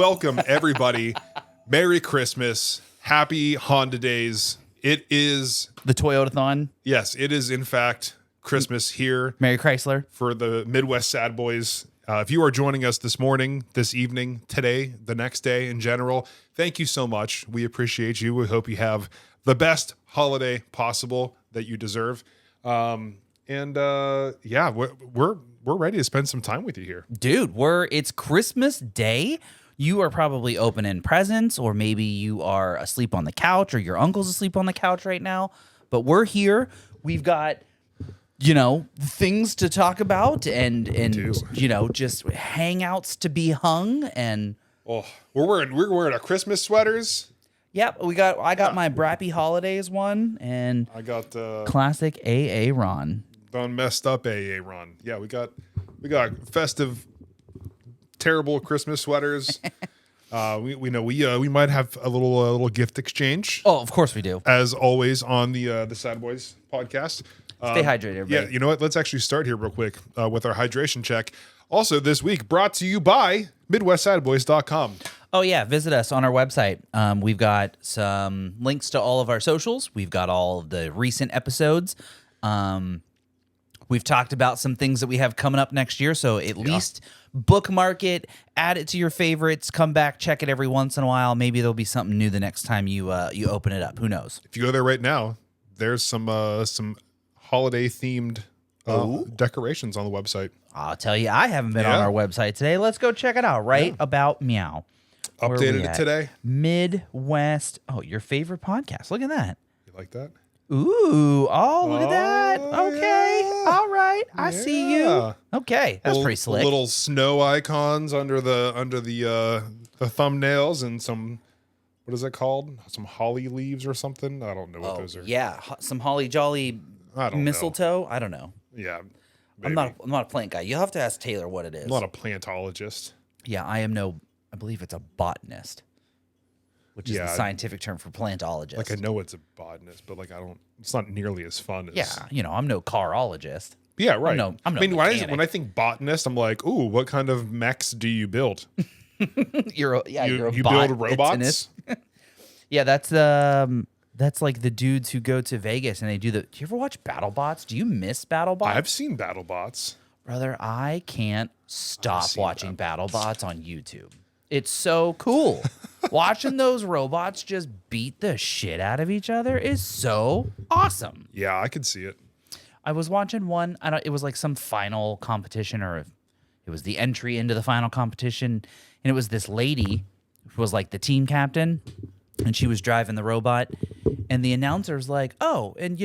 welcome everybody. Merry Christmas. Happy Honda Days. It is the Toyota-thon. Yes, it is in fact Christmas here. Merry Chrysler. For the Midwest Sadbois. If you are joining us this morning, this evening, today, the next day in general, thank you so much. We appreciate you. We hope you have the best holiday possible that you deserve. We're ready to spend some time with you here. Dude, it's Christmas Day. You are probably opening presents, or maybe you are asleep on the couch, or your uncle's asleep on the couch right now. But we're here. We've got, things to talk about and just hangouts to be hung. And we're wearing our Christmas sweaters. Yep, I got my Brappy Holidays one, and I got classic AA Ron. Done messed up AA Ron. Yeah, we got festive, terrible Christmas sweaters. We might have a little gift exchange. Oh, of course we do. As always on the Sadbois podcast. Stay hydrated, everybody. Yeah, you know what? Let's actually start here real quick with our hydration check. Also, this week brought to you by MidwestSadbois.com. Oh, yeah. Visit us on our website. We've got some links to all of our socials. We've got all of the recent episodes. We've talked about some things that we have coming up next year, so at least bookmark it, add it to your favorites, come back, check it every once in a while. Maybe there'll be something new the next time you open it up. Who knows? If you go there right now, there's some holiday-themed decorations on the website. I'll tell you, I haven't been on our website today. Let's go check it out. About Meow. Updated it today. Midwest. Oh, your favorite podcast. Look at that. You like that? Ooh. Oh, look at that. Okay. Yeah. All right. I see you. Okay. That's pretty slick. Little snow icons under the thumbnails and some, what is it called? Some holly leaves or something? I don't know what those are. Yeah. Some holly jolly mistletoe. I don't know. Yeah. Maybe. I'm not a plant guy. You'll have to ask Taylor what it is. I'm not a plantologist. Yeah, I believe it's a botanist, which is the scientific term for plantologist. Like, I know it's a botanist, but it's not nearly as fun as. Yeah, I'm no carologist. Yeah, right. I'm no mechanic. When I think botanist, I'm like, ooh, what kind of mechs do you build? You're a you build robots? Yeah, that's like the dudes who go to Vegas and they do you ever watch BattleBots? Do you miss BattleBots? I've seen BattleBots. Brother, I can't stop watching BattleBots on YouTube. It's so cool. Watching those robots just beat the shit out of each other is so awesome. Yeah, I could see it. I was watching one. It was like some final competition, or it was the entry into the final competition, and it was this lady who was like the team captain, and she was driving the robot, and the announcer's like, "Oh, and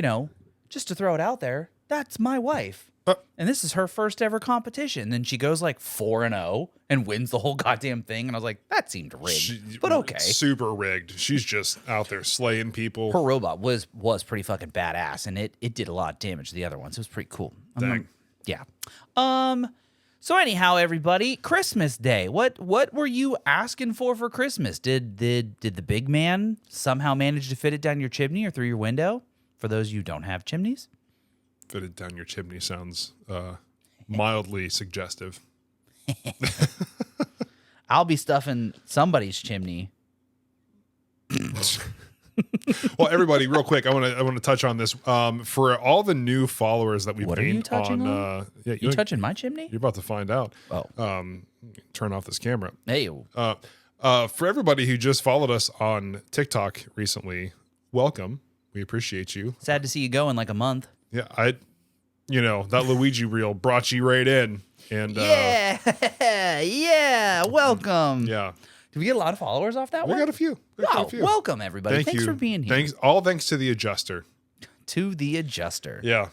just to throw it out there, that's my wife." And this is her first ever competition. Then she goes like 4-0 and wins the whole goddamn thing. And I was like, that seemed rigged, but okay. Super rigged. She's just out there slaying people. Her robot was pretty fucking badass, and it did a lot of damage to the other ones. It was pretty cool. Dang. Yeah. So anyhow, everybody, Christmas Day. What were you asking for Christmas? Did the big man somehow manage to fit it down your chimney or through your window? For those of you who don't have chimneys. Fitted down your chimney sounds mildly suggestive. I'll be stuffing somebody's chimney. Well, everybody, real quick, I want to touch on this. For all the new followers that we've gained, what are you touching on? You touching my chimney? You're about to find out. Oh, turn off this camera. Hey. For everybody who just followed us on TikTok recently, welcome. We appreciate you. Sad to see you go in like a month. Yeah, that Luigi reel brought you right in. And welcome. Yeah. Did we get a lot of followers off that one? We got a few. Welcome, everybody. Thanks for being here. Thanks to the adjuster. To the adjuster. Yeah.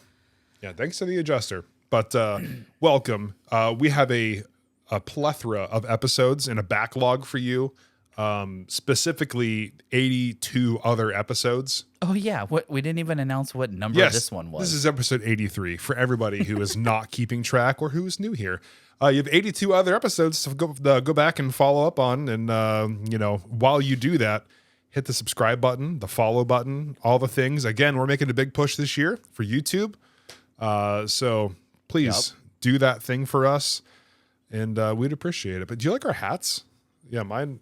Yeah, thanks to the adjuster. But welcome. We have a plethora of episodes and a backlog for you. Specifically 82 other episodes. Oh yeah, we didn't even announce what number this one was. This is episode 83 for everybody who is not keeping track or who is new here. You have 82 other episodes to go back and follow up on, and while you do that, hit the subscribe button, the follow button, all the things. Again, we're making a big push this year for YouTube, so please do that thing for us, and we'd appreciate it. But do you like our hats? Yeah, mine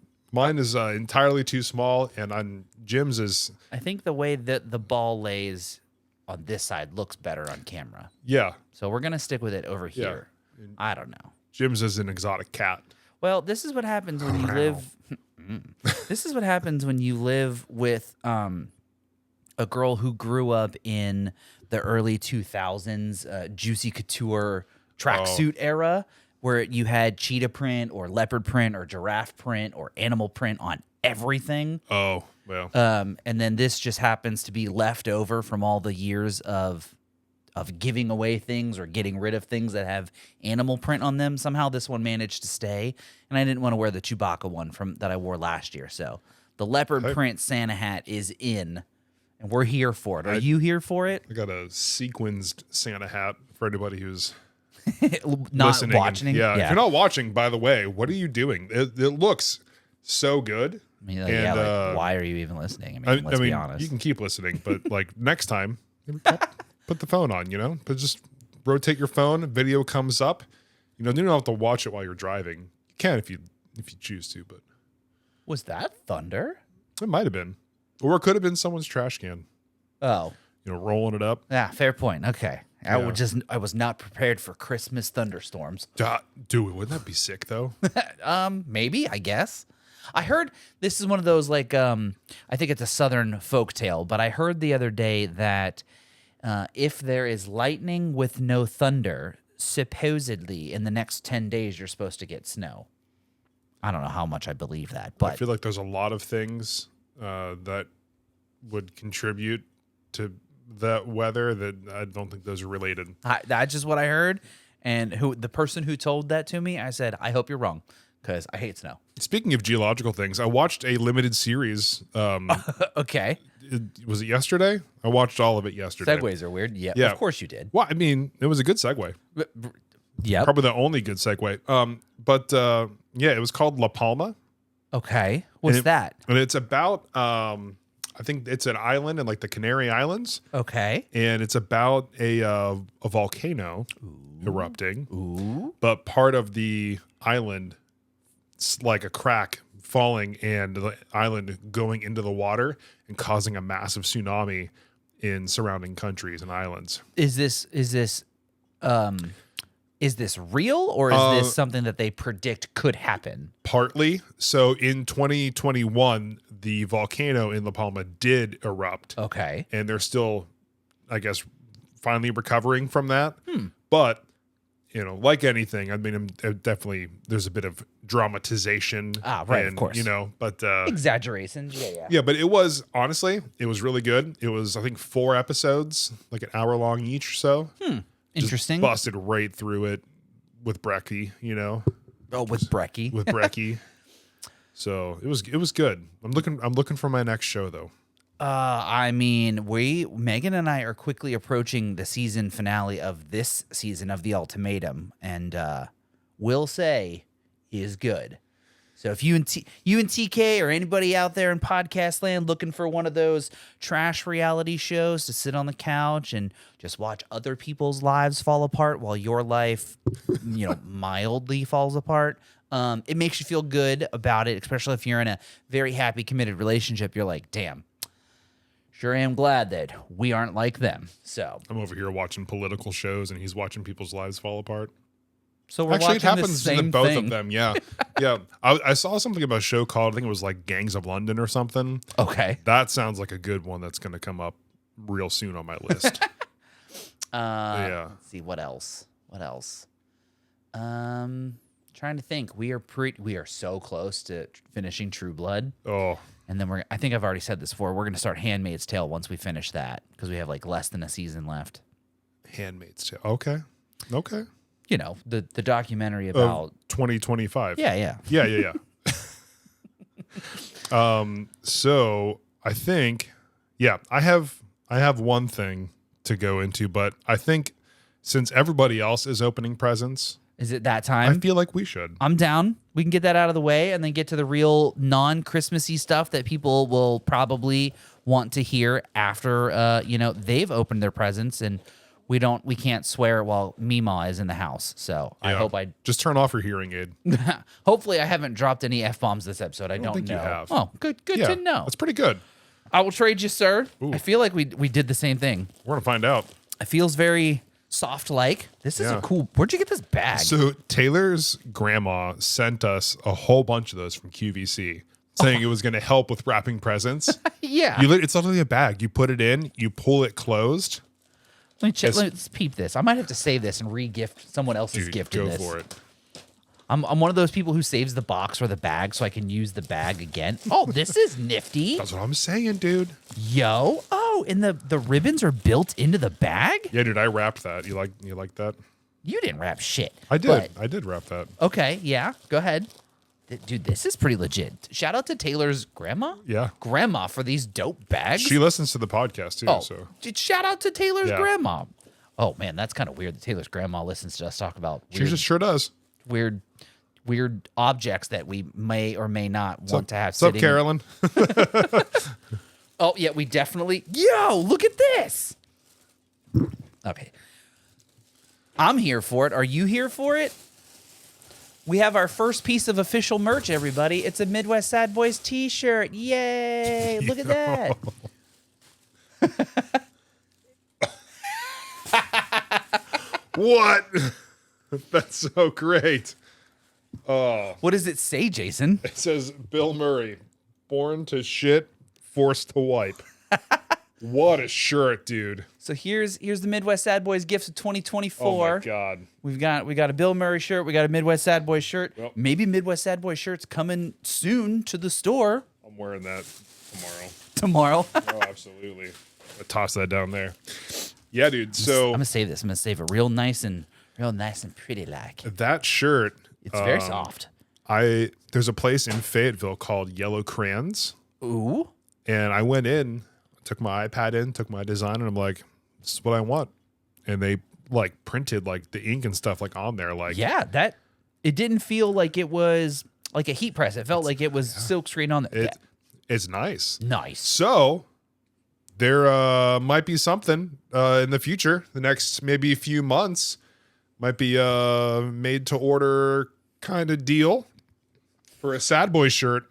is entirely too small, and on Jim's is I think the way that the ball lays on this side looks better on camera. yeah. So we're going to stick with it over here. I don't know. Jim's is an exotic cat. Well, this is what happens when you live. This is what happens when you live with a girl who grew up in the early 2000s Juicy Couture tracksuit era, where you had cheetah print or leopard print or giraffe print or animal print on everything. Oh, well. And then this just happens to be left over from all the years of giving away things or getting rid of things that have animal print on them. Somehow this one managed to stay, and I didn't want to wear the Chewbacca one that I wore last year. So the leopard print Santa hat is in, and we're here for it. Are you here for it? I got a sequenced Santa hat for anybody who's Not listening. watching. Yeah, if you're not watching, by the way, what are you doing? It looks so good. I mean, like, why are you even listening? I mean, let's be honest. You can keep listening, but like next time, put the phone on, but just rotate your phone. Video comes up. You don't have to watch it while you're driving. You can if you choose to, but Was that thunder? it might have been, or it could have been someone's trash can. Oh, Rolling it up. yeah, fair point. Okay, I was not prepared for Christmas thunderstorms. Dude, wouldn't that be sick though? Maybe, I guess. I heard this is one of those like I think it's a Southern folk tale, but I heard the other day that if there is lightning with no thunder, supposedly in the next 10 days you're supposed to get snow. I don't know how much I believe that, but I feel like there's a lot of things that would contribute to that weather that I don't think those are related. That's just what I heard. And the person who told that to me, I said, I hope you're wrong, because I hate snow. Speaking of geological things, I watched a limited series. Okay. Was it yesterday? I watched all of it yesterday. Segues are weird. Yeah, of course you did. Well, I mean, it was a good segue. Yeah. Probably the only good segue. But it was called La Palma. Okay. What's that? And it's about, I think it's an island in like the Canary Islands. Okay. And it's about a volcano erupting. But part of the island, it's like a crack falling and the island going into the water and causing a massive tsunami in surrounding countries and islands. Is this real, or is this something that they predict could happen? Partly. So in 2021, the volcano in La Palma did erupt. Okay. And they're still, I guess, finally recovering from that. But, like anything, I mean, definitely there's a bit of dramatization. Right, of course. But Exaggerations. Yeah. yeah, but it was, honestly, it was really good. It was, I think, 4 episodes, like an hour long each or so. Interesting. Just busted right through it with Brecky, Oh, with Brecky. with Brecky. So it was good. I'm looking for my next show though. I mean, Megan and I are quickly approaching the season finale of this season of The Ultimatum, and will say is good. So if you and TK or anybody out there in podcast land looking for one of those trash reality shows to sit on the couch and just watch other people's lives fall apart while your life, mildly falls apart, it makes you feel good about it, especially if you're in a very happy, committed relationship. You're like, damn, sure am glad that we aren't like them. So I'm over here watching political shows and he's watching people's lives fall apart. So we're Actually, it watching the happens same in both thing. of them. Yeah. Yeah. I saw something about a show called, I think it was like Gangs of London or something. Okay. That sounds like a good one that's going to come up real soon on my list. Yeah. Let's see what else. Trying to think. We are so close to finishing True Blood. Oh, And then I think I've already said this before, we're going to start Handmaid's Tale once we finish that, because we have like less than a season left. Handmaid's Tale. Okay. The documentary about 2025. Yeah. Yeah. So I think, I have one thing to go into, but I think since everybody else is opening presents, Is it that I time? feel like we should. I'm down. We can get that out of the way and then get to the real non-Christmassy stuff that people will probably want to hear after they've opened their presents, and we can't swear while Mima is in the house. So I Yeah. hope I just turn off your hearing aid. hopefully I haven't dropped any F-bombs this episode. I don't think know. you have. Oh, good Yeah, to know. that's pretty good. I will trade you, sir. Ooh. I feel like we did the same thing. We're gonna find out. It feels very soft like. This is a Yeah. cool. Where'd you get this bag? So Taylor's grandma sent us a whole bunch of those from QVC, saying it was going to help with wrapping presents. Yeah. It's literally a bag. You put it in, you pull it closed. Let me check. Let's peep this. I might have to save this and re-gift someone else's Dude, gift. go in this. for it. I'm one of those people who saves the box or the bag so I can use the bag again. Oh, this is nifty. That's what I'm saying, dude. Yo. Oh, and the ribbons are built into the bag? Yeah, dude, I wrapped that. You like that? You didn't wrap shit. I did. But- I did wrap that. okay, yeah. Go ahead. Dude, this is pretty legit. Shout out to Taylor's grandma. Yeah. Grandma for these dope bags. She listens to the podcast too. Oh, So shout out to Taylor's Yeah. grandma. Oh man, that's kind of weird that Taylor's grandma listens to us talk about she just sure does. weird objects that we may or may not want to have What's up, sitting. Carolyn? Oh yeah, we definitely. Yo, look at this. Okay, I'm here for it. Are you here for it? We have our first piece of official merch, everybody. It's a Midwest Sad Boys T-shirt. Yay! Look at that. What? That's so great. What does it say, Jason? It says Bill Murray, born to shit, forced to wipe. What a shirt, dude. So here's the Midwest Sad Boys gifts of 2024. Oh my god. We got a Bill Murray shirt. We got a Midwest Sad Boys shirt. Yep. Maybe Midwest Sad Boys shirts coming soon to the store I'm wearing that tomorrow. tomorrow. Oh, absolutely. I toss that down there. Yeah, dude. So I'm gonna save this. I'm gonna save it real nice and pretty like. that shirt, It's very soft. there's a place in Fayetteville called Yellow Crayons, Ooh. and I went in, took my iPad in, took my design, and I'm like, this is what I want. And they like printed like the ink and stuff like on there. Like, Yeah, that it didn't feel like it was like a heat press. It felt like it was silk screen on there. it's nice. Nice. So there might be something in the future, the next maybe a few months, might be a made to order kind of deal for a Sad Boy shirt.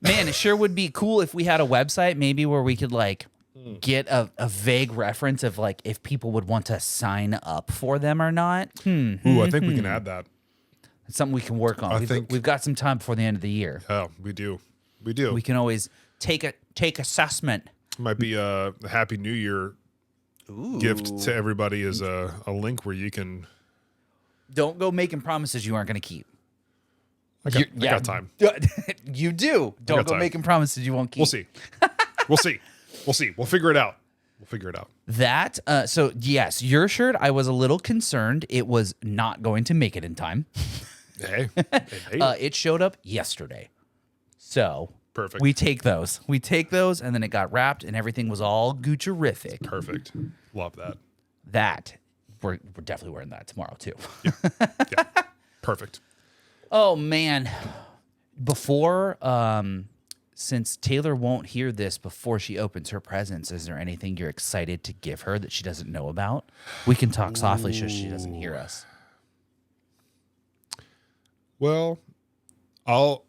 Man, it sure would be cool if we had a website maybe where we could like get a vague reference of like if people would want to sign up for them or not. Ooh, I think we can add that. It's something we can work on. We've got some time before the end of the year. Oh, we do. We do. We can always take assessment. Might be a Happy New Year gift to everybody is a link where you can. Don't go making promises you aren't going to keep. I got time. You do. Don't go time. making promises you won't keep. We'll see. We'll see. We'll see. We'll figure it out. We'll figure it out. That, so yes, your shirt, I was a little concerned it was not going to make it in time. Hey. It showed up yesterday. So Perfect. we take those. We take those, and then it got wrapped, and everything was all Gucci-rific. Perfect. Love that. That, we're definitely wearing that tomorrow, too. Yeah. Perfect. Oh, man. Before, since Taylor won't hear this before she opens her presents, is there anything you're excited to give her that she doesn't know about? We can talk softly so she doesn't hear us. Well, I'll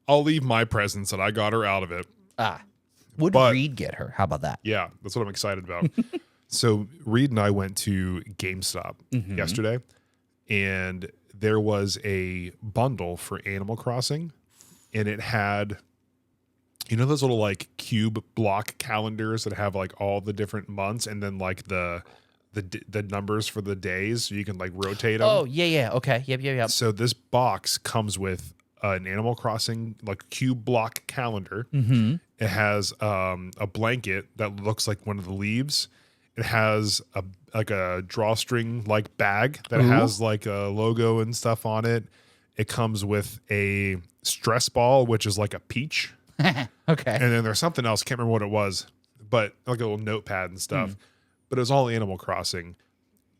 leave my presents that I got her out of it. Would But- Reed get her? How about that? Yeah, that's what I'm excited about. So Reed and I went to GameStop yesterday, and there was a bundle for Animal Crossing, and it had, you know, those little like cube block calendars that have like all the different months, and then like the numbers for the days, so you can like rotate them. Oh, yeah. Okay. Yep. So this box comes with an Animal Crossing like cube block calendar. Mm-hmm. It has a blanket that looks like one of the leaves. It has a drawstring like bag that has like a logo and stuff on it. It comes with a stress ball, which is like a peach. Okay. And then there's something else. Can't remember what it was, but like a little notepad and stuff. But it was all Animal Crossing.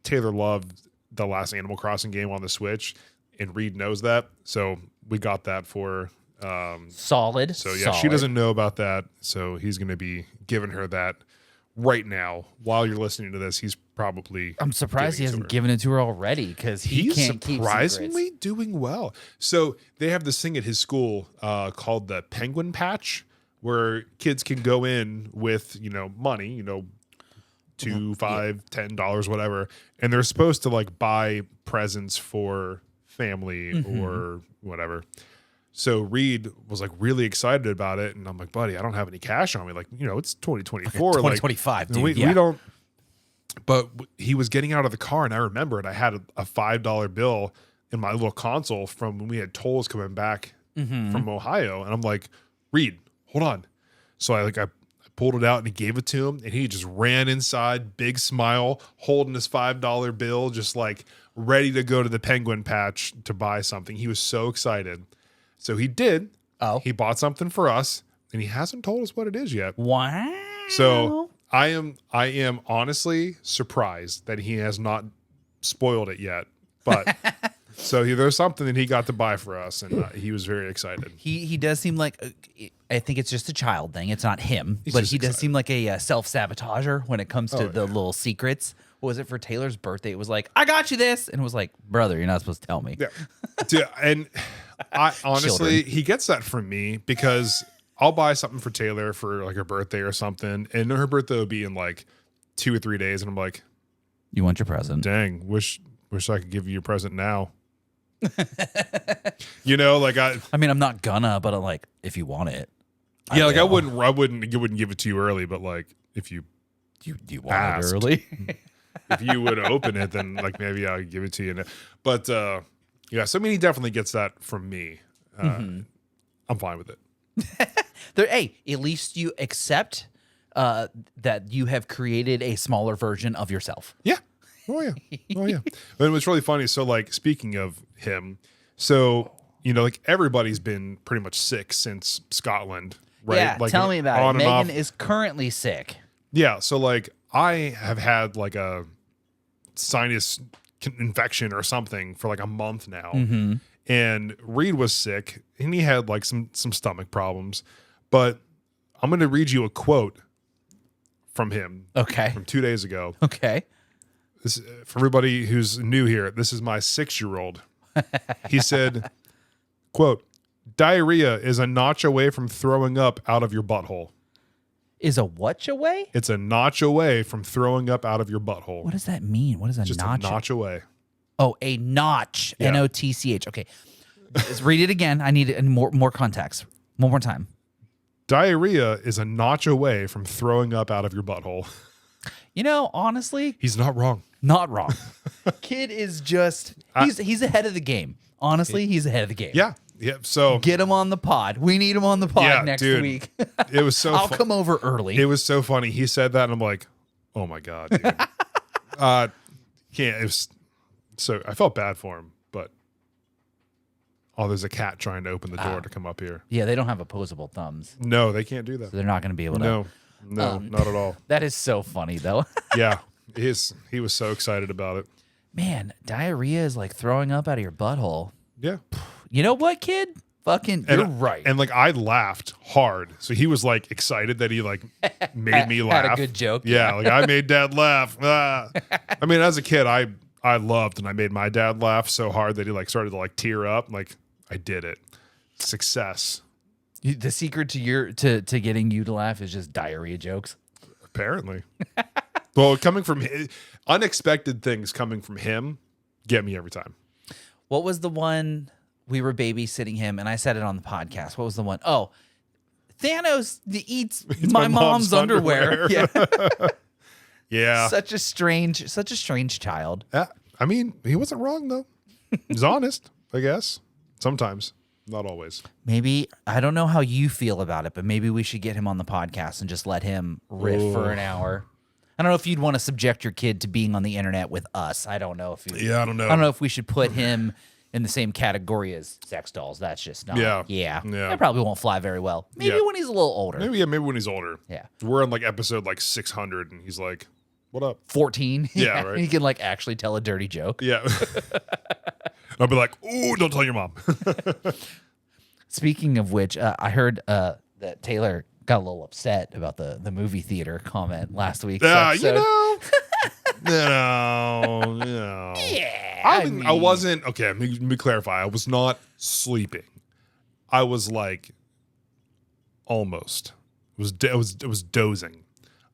Taylor loved the last Animal Crossing game on the Switch, and Reed knows that. So we got that for. Solid. So yeah, solid. she doesn't know about that. So he's going to be giving her that right now, while you're listening to this, he's probably. I'm surprised he giving it to hasn't her. given it to her already because He's can't keep surprisingly secrets. doing well. So they have this thing at his school called the Penguin Patch, where kids can go in with money, $2, $5, $10, whatever, and they're supposed to like buy presents for family or whatever. So Reed was like really excited about it, and I'm like, buddy, I don't have any cash on me. Like, it's 2024, 2025, dude. we Yeah. don't. But he was getting out of the car, and I remember it. I had a $5 bill in my little console from when we had tolls coming back from Ohio, and I'm like, Reed, hold on. So I pulled it out and he gave it to him, and he just ran inside, big smile, holding his $5 bill, just like ready to go to the Penguin Patch to buy something. He was so excited. So he did. Oh. He bought something for us, and he hasn't told us what it is yet. Wow. So I am honestly surprised that he has not spoiled it yet. But so there's something that he got to buy for us, and he was very excited. He does seem like I think it's just a child thing. It's not him, but just he does excited. seem like a self-sabotager when it comes to the little secrets. What was it for Taylor's birthday? It was like, I got you this, and it was like, brother, you're not supposed to tell me. Yeah. Dude, and I honestly, Children. he gets that from me because I'll buy something for Taylor for like her birthday or something, and her birthday will be in like 2 or 3 days, and I'm like, You want your present? dang, wish I could give you your present now. Like I mean, I'm not gonna, but I'm like, if you want it, I will. wouldn't give it to you early, but like if you Do you want asked. it early? if you would open it, then like maybe I'll give it to you. But yeah, so I mean, he definitely gets that from me. I'm fine with it. Hey, at least you accept that you have created a smaller version of yourself. Yeah. Oh yeah. Oh yeah. But it was really funny. So like speaking of him, so like everybody's been pretty much sick since Scotland, right? Yeah, Like tell me about it. on and off. Megan is currently sick. Yeah. So like I have had like a sinus infection or something for like a month now. And Reed was sick and he had like some stomach problems. But I'm going to read you a quote from him Okay. from 2 days ago. Okay. This, for everybody who's new here, this is my 6-year-old. He said, quote, diarrhea is a notch away from throwing up out of your butthole. Is a what away? It's a notch away from throwing up out of your butthole. What does that mean? What is a Just notch? a notch away. Oh, a notch. Yeah. Notch. Okay. Let's read it again. I need more context. One more time. Diarrhea is a notch away from throwing up out of your butthole. Honestly, He's not wrong. not wrong. Kid is just he's ahead of the game. Honestly, he's ahead of the game. Yeah. Yeah. So Get him on the pod. We need him on the pod Yeah, next dude. week. it was so I'll fu- come over early. It was so funny. He said that, and I'm like, oh my God, dude. Can't. It was so. I felt bad for him, but there's a cat trying to open the door to come up here. Yeah, they don't have opposable thumbs, No, they can't do that. so they're not going to be able to. No, not at all. That is so funny, though. Yeah, he was so excited about it. Man, diarrhea is like throwing up out of your butthole. Yeah, You know what, kid? Fucking, you're right. And like I laughed hard, so he was like excited that he like made me laugh. Had a good joke. Yeah, like I made Dad laugh. Ah. I mean, as a kid, I loved and I made my dad laugh so hard that he like started to like tear up. Like I did it. Success. The secret to getting you to laugh is just diarrhea jokes. Apparently. Well, coming from unexpected things coming from him get me every time. What was the one we were babysitting him and I said it on the podcast? What was the one? Oh, Thanos eats my mom's underwear. Yeah. Yeah. Such a strange child. I mean, he wasn't wrong though. He's honest, I guess. Sometimes, not always. Maybe, I don't know how you feel about it, but maybe we should get him on the podcast and just let him riff for an hour. I don't know if you'd want to subject your kid to being on the internet with us. I don't know if Yeah, I don't know. I don't know if we should put him in the same category as sex dolls. That's just not. Yeah. Yeah. Yeah. That probably won't fly very well. Maybe Yeah. when he's a little older. Maybe when he's older. Yeah. We're on like episode like 600 and he's like, what up? 14. Yeah, right. He can like actually tell a dirty joke. Yeah. I'll be like, ooh, don't tell your mom. Speaking of which, I heard that Taylor got a little upset about the movie theater comment last week. Yeah. I wasn't okay. Let me clarify. I was not sleeping. I was like almost. It was dozing.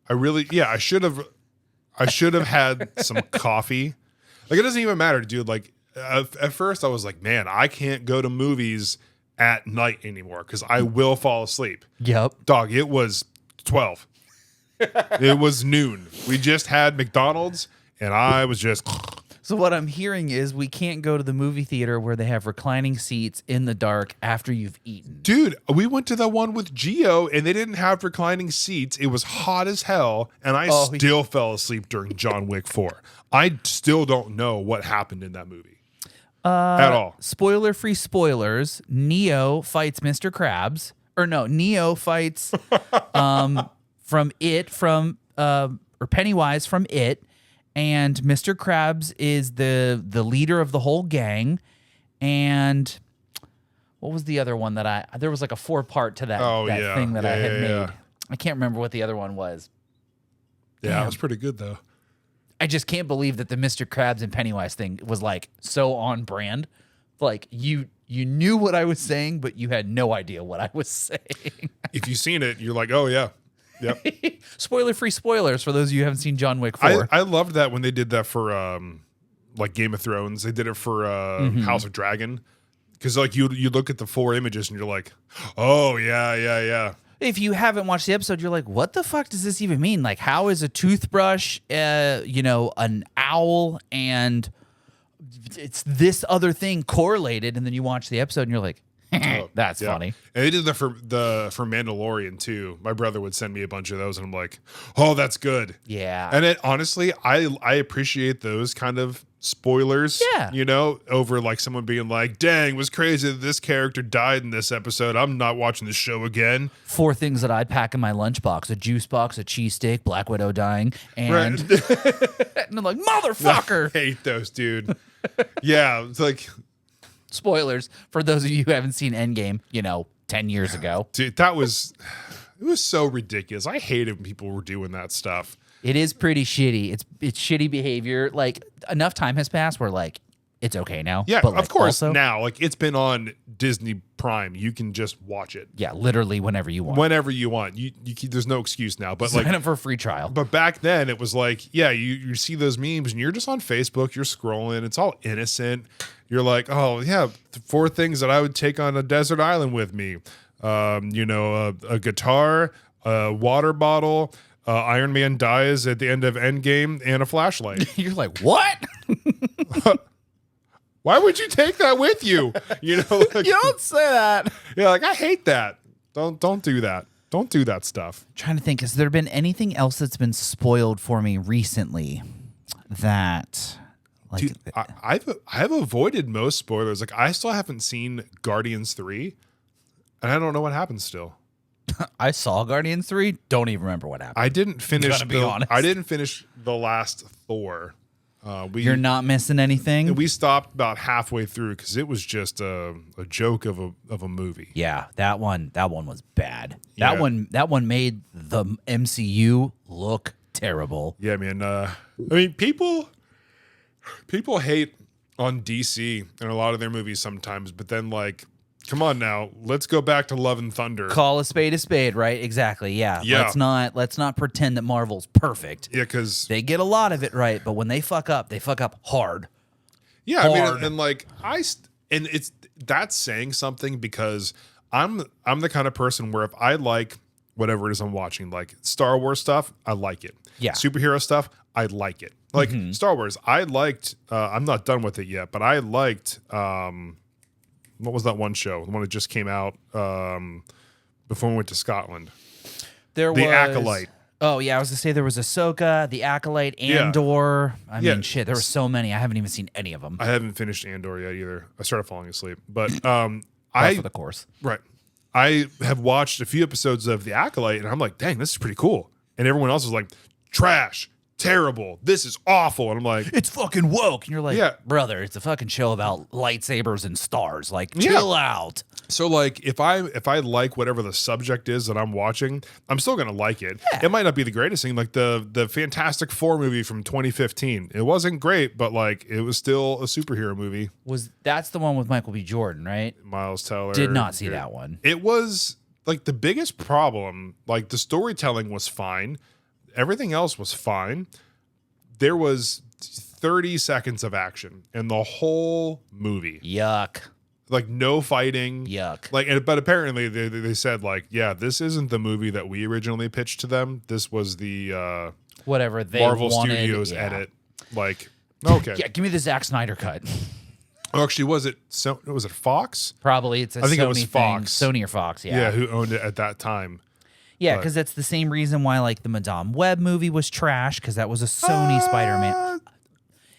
I should have had some coffee. Like, it doesn't even matter, dude. Like, at first I was like, man, I can't go to movies at night anymore because I will fall asleep. Yep. Dog, it was 12. It was noon. We just had McDonald's and I was just... So what I'm hearing is we can't go to the movie theater where they have reclining seats in the dark after you've eaten. Dude, we went to the one with Geo and they didn't have reclining seats. It was hot as hell and I still fell asleep during John Wick 4. I still don't know what happened in that movie at all. Spoiler-free spoilers. Neo fights Mr. Krabs. Or no, Neo fights or Pennywise from It. And Mr. Krabs is the leader of the whole gang. And what was the other one there was like a 4-part to that, thing that I had made. I can't remember what the other one was. Yeah, Damn. it was pretty good though. I just can't believe that the Mr. Krabs and Pennywise thing was like so on brand. Like you knew what I was saying, but you had no idea what I was saying. If you've seen it, you're like, oh yeah. Yep. Spoiler-free spoilers for those of you who haven't seen John Wick 4. I loved that when they did that for like Game of Thrones. They did it for House of Dragon. Because like you look at the 4 images and you're like, oh yeah. If you haven't watched the episode, you're like, what the fuck does this even mean? Like, how is a toothbrush, an owl, and it's this other thing correlated? And then you watch the episode and you're like, that's funny. And they did that for Mandalorian too. My brother would send me a bunch of those and I'm like, oh, that's good. Yeah. And honestly, I appreciate those kind of spoilers, over like someone being like, dang, it was crazy that this character died in this episode. I'm not watching the show again. 4 things that I'd pack in my lunchbox: a juice box, a cheesesteak, Black Widow dying, and, and I'm like, motherfucker. I hate those, dude. Yeah, it's like spoilers for those of you who haven't seen Endgame, 10 years ago. Dude, it was so ridiculous. I hated when people were doing that stuff. It is pretty shitty. It's shitty behavior. Like, enough time has passed where like it's okay now. Yeah, but, like, of course. also, now, like, it's been on Disney Prime. You can just watch it. Yeah, literally whenever you want. Whenever you want. You there's no excuse now. But sign up for a free trial. But back then, it was like, yeah, you see those memes and you're just on Facebook. You're scrolling. It's all innocent. You're like, oh yeah, 4 things that I would take on a desert island with me. A guitar, a water bottle. Iron Man dies at the end of Endgame, and a flashlight. You're like, what? Why would you take that with you? Like, you don't say that. Yeah, like, I hate that. Don't do that. Don't do that stuff. I'm trying to think, has there been anything else that's been spoiled for me recently that, like, dude, I've avoided most spoilers. Like, I still haven't seen Guardians 3, and I don't know what happens still. I saw Guardians 3. Don't even remember what happened. I didn't finish. Honest. I didn't finish the last Thor. You're not missing anything. We stopped about halfway through because it was just a joke of a movie. Yeah, that one was bad. That one made the MCU look terrible. Yeah, man. People hate on DC and a lot of their movies sometimes, but then like, come on now, let's go back to Love and Thunder. Call a spade, right? Exactly. Yeah. Let's not pretend that Marvel's perfect. Yeah, because they get a lot of it right, but when they fuck up hard. Yeah, hard. I mean, and like that's saying something because I'm the kind of person where if I like whatever it is I'm watching, like Star Wars stuff, I like it. Yeah. Superhero stuff, I like it. Like Star Wars, I liked. I'm not done with it yet, but I liked. What was that one show? The one that just came out before we went to Scotland. The Acolyte. Oh, yeah. I was going to say there was Ahsoka, The Acolyte, Andor. Yeah. I mean, shit, there were so many. I haven't even seen any of them. I haven't finished Andor yet either. I started falling asleep. But for the course. Right. I have watched a few episodes of The Acolyte, and I'm like, dang, this is pretty cool. And everyone else was like, trash. terrible. This is awful. And I'm like, It's fucking woke. And you're like, Yeah. brother, it's a fucking show about lightsabers and stars. Like, Yeah. chill out. so like if I like whatever the subject is that I'm watching, I'm still gonna like it. It might not be the greatest thing, like the Fantastic Four movie from 2015. It wasn't great, but like it was still a superhero movie. That's the one with Michael B. Jordan, right? Miles Teller. Did not see that one. It was like the biggest problem, like the storytelling was fine. Everything else was fine. There was 30 seconds of action in the whole movie. Yuck. Like no fighting. Yuck. Like, but apparently they said like, yeah, this isn't the movie that we originally pitched to them. This was the Whatever they Marvel wanted, Studios yeah. edit. Like, okay. Yeah, give me the Zack Snyder cut. Oh, actually, was it Fox? Probably it's a I think Sony it was Fox. thing. Sony or Fox, Yeah, who owned it at that time. Yeah, But- because that's the same reason why like the Madame Web movie was trash, because that was a Sony Spider-Man.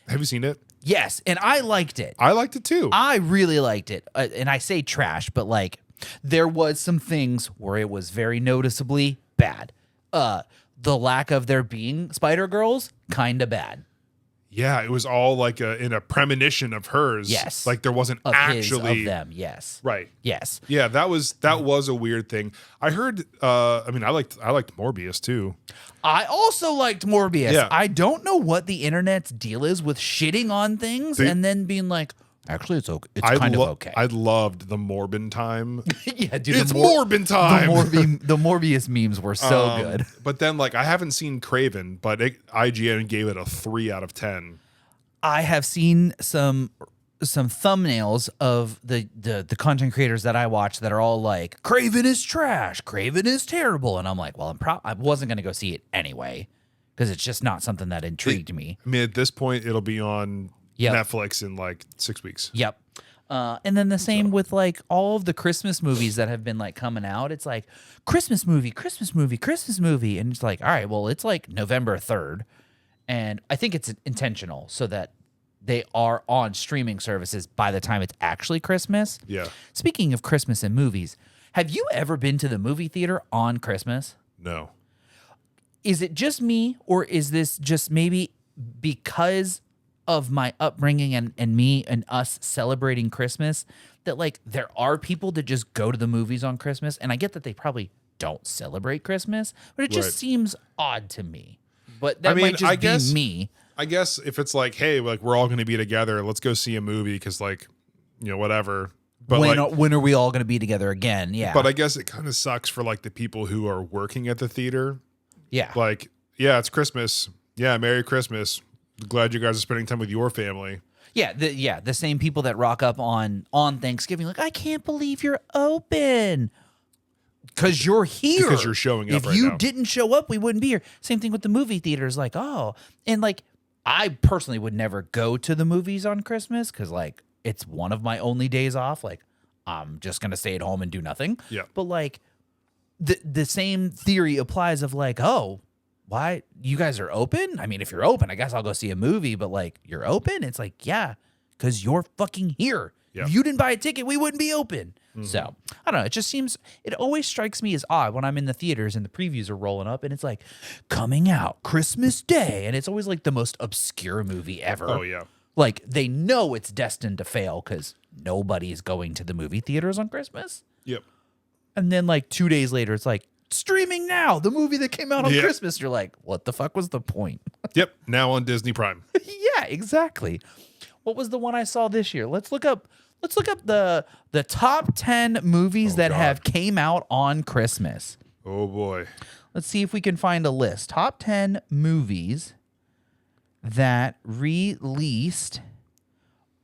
Have you seen it? Yes, and I liked it. I liked it too. I really liked it. And I say trash, but like there was some things where it was very noticeably bad. The lack of there being Spider-Girls, kind of bad. Yeah, it was all like in a premonition of hers. Yes. Like there wasn't Of actually his, of them, yes. Right. Yes. Yeah, that was a weird thing. I heard I liked Morbius too. I also liked Morbius. Yeah. I don't know what the internet's deal is with shitting on things and then being like, actually, it's okay. It's kind of okay. I loved the Morbin time. Yeah, dude. It's Morbin time. The Morbius memes were so good. But then like I haven't seen Craven, but IGN gave it a 3 out of 10. I have seen some thumbnails of the content creators that I watch that are all like, Craven is trash, Craven is terrible, and I'm like, well, I wasn't gonna go see it anyway because it's just not something that intrigued me. I mean, at this point, it'll be on Yep. Netflix in like 6 weeks. Yep. And then the same with like all of the Christmas movies that have been like coming out. It's like Christmas movie, Christmas movie, Christmas movie, and it's like, all right, well, it's like November 3rd, and I think it's intentional so that they are on streaming services by the time it's actually Christmas. Yeah. Speaking of Christmas and movies, have you ever been to the movie theater on Christmas? No. Is it just me, or is this just maybe because of my upbringing and me and us celebrating Christmas that like there are people that just go to the movies on Christmas? And I get that they probably don't celebrate Christmas, but it just Right. seems odd to me. But that might just be me. I guess if it's like, hey, like we're all going to be together, let's go see a movie because, like, you know, whatever. But When are we all going to be together again? Yeah. but I guess it kind of sucks for like the people who are working at the theater. yeah. Like, yeah, it's Christmas. Yeah, Merry Christmas. Glad you guys are spending time with your family. Yeah, the same people that rock up on Thanksgiving, like, I can't believe you're open. Because you're here. Because you're showing up If right you now. didn't show up, we wouldn't be here. Same thing with the movie theaters. Like, oh. And, like, I personally would never go to the movies on Christmas because, like, it's one of my only days off. Like, I'm just going to stay at home and do nothing. Yeah. But, like, the same theory applies of, like, oh, why? You guys are open? I mean, if you're open, I guess I'll go see a movie. But, like, you're open? It's like, yeah, because you're fucking here. Yeah. If you didn't buy a ticket, we wouldn't be open. So, I don't know. It just seems, it always strikes me as odd when I'm in the theaters and the previews are rolling up and it's like, coming out Christmas Day. And it's always like the most obscure movie ever. Oh, yeah. Like, they know it's destined to fail because nobody's going to the movie theaters on Christmas. Yep. And then, like, 2 days later, it's like, streaming now, the movie that came out on Yeah. Christmas. You're like, what the fuck was the point? Yep. Now on Disney Prime. Yeah, exactly. What was the one I saw this year? Let's look up the top 10 movies that God. have came out on Christmas. Oh, boy. Let's see if we can find a list. Top 10 movies that released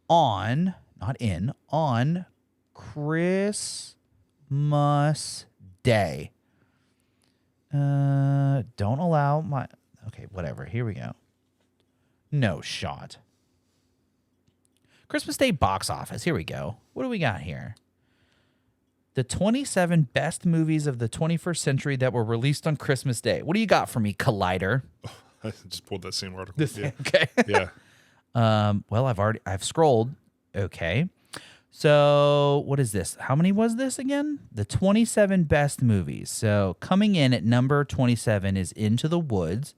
on Christmas Day. Don't allow my... Okay, whatever. Here we go. No shot. Christmas Day box office. Here we go. What do we got here? The 27 best movies of the 21st century that were released on Christmas Day. What do you got for me, Collider? I just pulled that same article. Yeah. Okay. Yeah. Well, I've scrolled. Okay. So what is this? How many was this again? The 27 best movies. So coming in at number 27 is Into the Woods.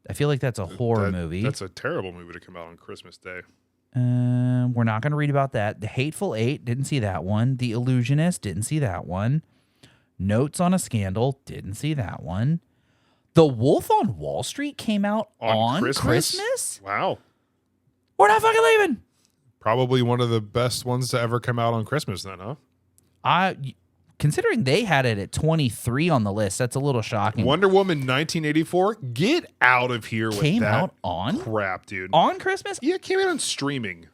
I feel like that's a horror movie. That's a terrible movie to come out on Christmas Day. We're not going to read about that. The Hateful Eight, didn't see that one. The Illusionist, didn't see that one. Notes on a Scandal, didn't see that one. The Wolf on Wall Street came out on Christmas? Wow. We're not fucking leaving. Probably one of the best ones to ever come out on Christmas then, huh? Considering they had it at 23 on the list, that's a little shocking. Wonder Woman 1984, get out of here with Came that out on? crap, dude. On Christmas? Yeah, it came out on streaming.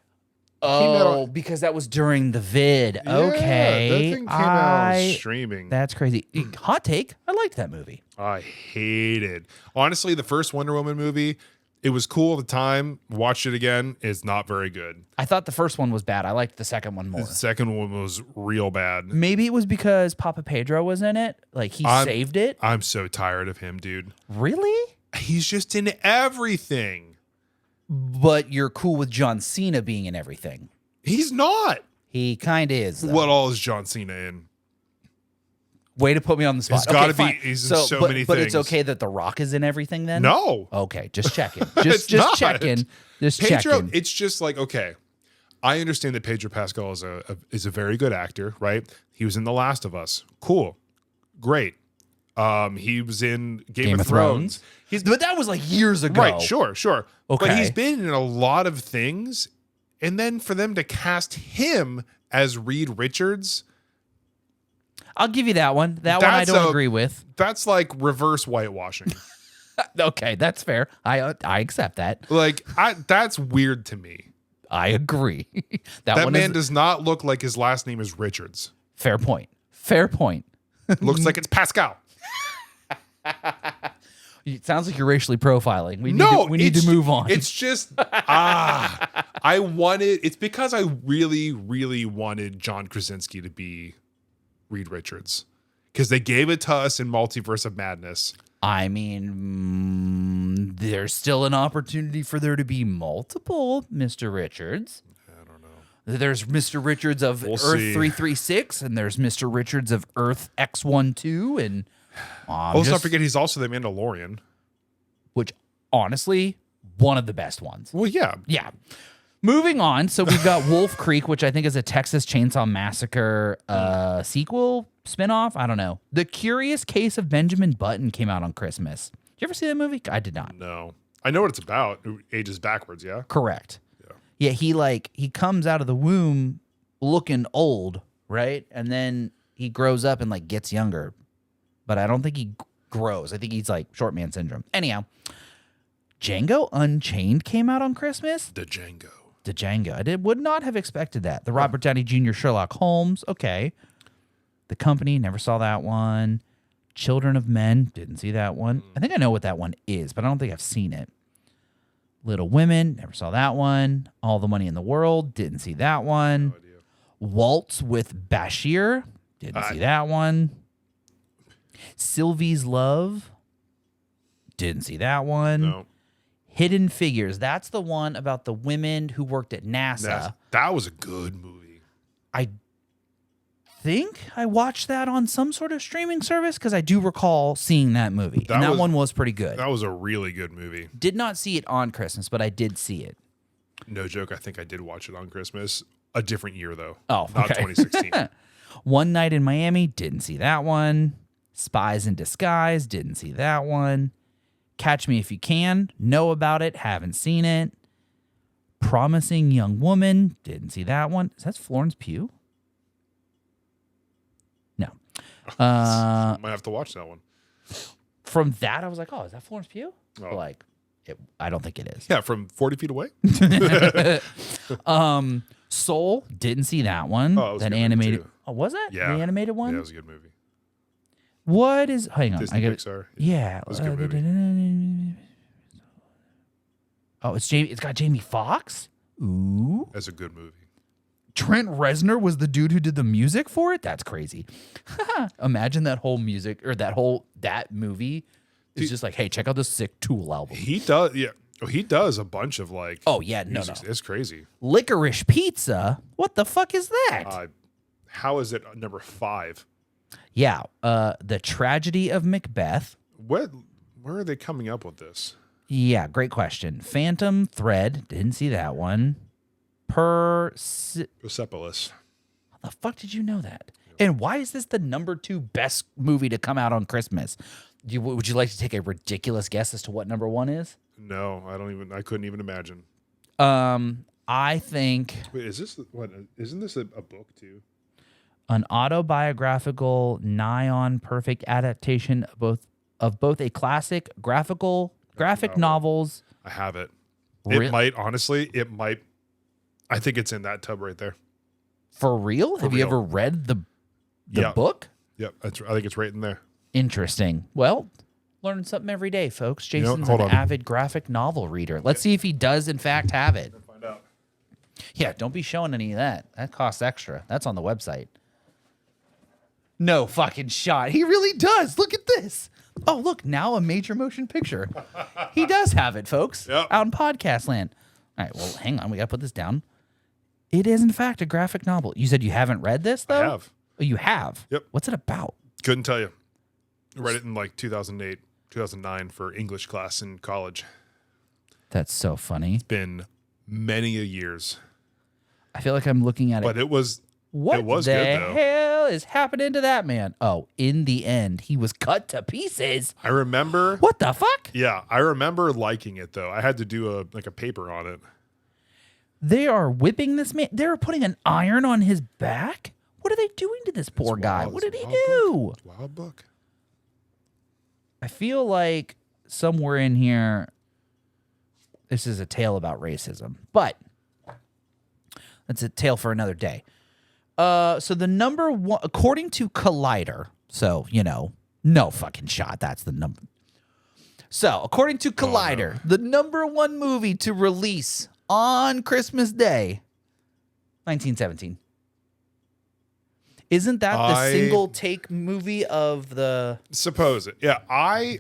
Oh, because that was during the vid. Yeah, okay. that thing came out on streaming. That's crazy. Hot take. I liked that movie. I hated. Honestly, the first Wonder Woman movie, it was cool at the time. Watched it again. It's not very good. I thought the first one was bad. I liked the second one more. The second one was real bad. Maybe it was because Papa Pedro was in it. Like, he saved it. I'm so tired of him, dude. Really? He's just in everything. But you're cool with John Cena being in everything. He's not. He kind of is, though. What all is John Cena in? Way to put me on the spot. It's gotta be. Fine. He's in so many but things. it's okay that The Rock is in everything then? No. Okay, just checking. It's Just not. checking. Just Pedro, checking. it's just like, okay, I understand that Pedro Pascal is a very good actor, right? He was in The Last of Us. Cool. Great. He was in Game of Thrones. But that was like years ago. Right, sure. Okay. But he's been in a lot of things, and then for them to cast him as Reed Richards, I'll give you that one. That one I don't agree with. that's like reverse whitewashing. Okay, that's fair. I accept that. Like, that's weird to me. I agree. That one man is does not look like his last name is Richards. fair point. Fair point. Looks like it's Pascal. It sounds like you're racially profiling. We need to move on. It's just it's because I really, really wanted John Krasinski to be Reed Richards. Because they gave it to us in Multiverse of Madness. I mean, there's still an opportunity for there to be multiple Mr. Richards. I don't know. There's Mr. Richards of Earth 336, and there's Mr. Richards of Earth X12, and Let's not forget he's also the Mandalorian. which honestly, one of the best ones. Well, yeah. Yeah. Moving on, so we've got Wolf Creek, which I think is a Texas Chainsaw Massacre sequel, spinoff. I don't know. The Curious Case of Benjamin Button came out on Christmas. Did you ever see that movie? I did not. No. I know what it's about. It ages backwards, yeah? Correct. Yeah, he comes out of the womb looking old, right? And then he grows up and like gets younger. But I don't think he grows. I think he's like short man syndrome. Anyhow, Django Unchained came out on Christmas. The Django. I would not have expected that. The Robert Downey Jr. Sherlock Holmes. Okay. The Company. Never saw that one. Children of Men. Didn't see that one. I think I know what that one is, but I don't think I've seen it. Little Women. Never saw that one. All the Money in the World. Didn't see that one. No idea. Waltz with Bashir. Didn't see that one. Sylvie's Love. Didn't see that one. No. Hidden Figures. That's the one about the women who worked at NASA. That was a good movie. I think I watched that on some sort of streaming service because I do recall seeing that movie. That one was pretty good. That was a really good movie. Did not see it on Christmas, but I did see it. No joke. I think I did watch it on Christmas. A different year, though. Oh, not okay. 2016. One Night in Miami. Didn't see that one. Spies in Disguise. Didn't see that one. Catch Me If You Can. Know about it. Haven't seen it. Promising Young Woman. Didn't see that one. Is that Florence Pugh? No. Might have to watch that one. From that, I was like, oh, is that Florence Pugh? Oh. Like, I don't think it is. Yeah, from 40 feet away. Soul. Didn't see that one. Oh, it was a that good movie, animated. too. Oh, was it? Yeah. The animated one? Yeah, it was a good movie. What is. Hang on. Disney I got Pixar. Yeah. It was a good movie. Oh, it's got Jamie Foxx. Ooh. That's a good movie. Trent Reznor was the dude who did the music for it. That's crazy. Imagine that whole music or that movie is just like, hey, check out this sick Tool album. He does, yeah. He does a bunch of like. Oh yeah, no. It's crazy. Licorice Pizza. What the fuck is that? How is it number 5? Yeah. The Tragedy of Macbeth. Where are they coming up with this? Yeah, great question. Phantom Thread. Didn't see that one. Persepolis. How the fuck did you know that? And why is this the number 2 best movie to come out on Christmas? Would you like to take a ridiculous guess as to what number 1 is? No, I couldn't even imagine. I think Wait, is this what? Isn't this a book too? an autobiographical, nigh on perfect adaptation of both a classic graphic novels. I have it. Re- It might, honestly, I think it's in that tub right there. For real? Have you real. ever read the Yeah. book? Yep, I think it's right in there. Interesting. Well, learning something every day, folks. Jason's hold an on. avid graphic novel reader. Let's see if he does, in fact, have it. Find out. Yeah, don't be showing any of that. That costs extra. That's on the website. No fucking shot. He really does. Look at this. Oh, look, now a major motion picture. He does have it, folks. Yep. Out in podcast land. All right, well, hang on. We got to put this down. It is, in fact, a graphic novel. You said you haven't read this, though? I have. Oh, you have? Yep. What's it about? Couldn't tell you. I read it in like 2008, 2009 for English class in college. That's so funny. Been many a years, I feel like I'm looking at but it. it was What it was the good though. hell is happening to that man? Oh, in the end, he was cut to pieces. I remember. What the fuck? Yeah, I remember liking it though. I had to do a paper on it. They are whipping this man. They're putting an iron on his back. What are they doing to this poor guy? Wild. What did It's he a wild do? book. It's a wild book. I feel like somewhere in here, this is a tale about racism, but that's a tale for another day. So the number 1, according to Collider, so, no fucking shot. That's the number. So, according to Collider, the number 1 movie to release on Christmas Day, 1917. Isn't that the single take movie of the... Suppose it. Yeah, I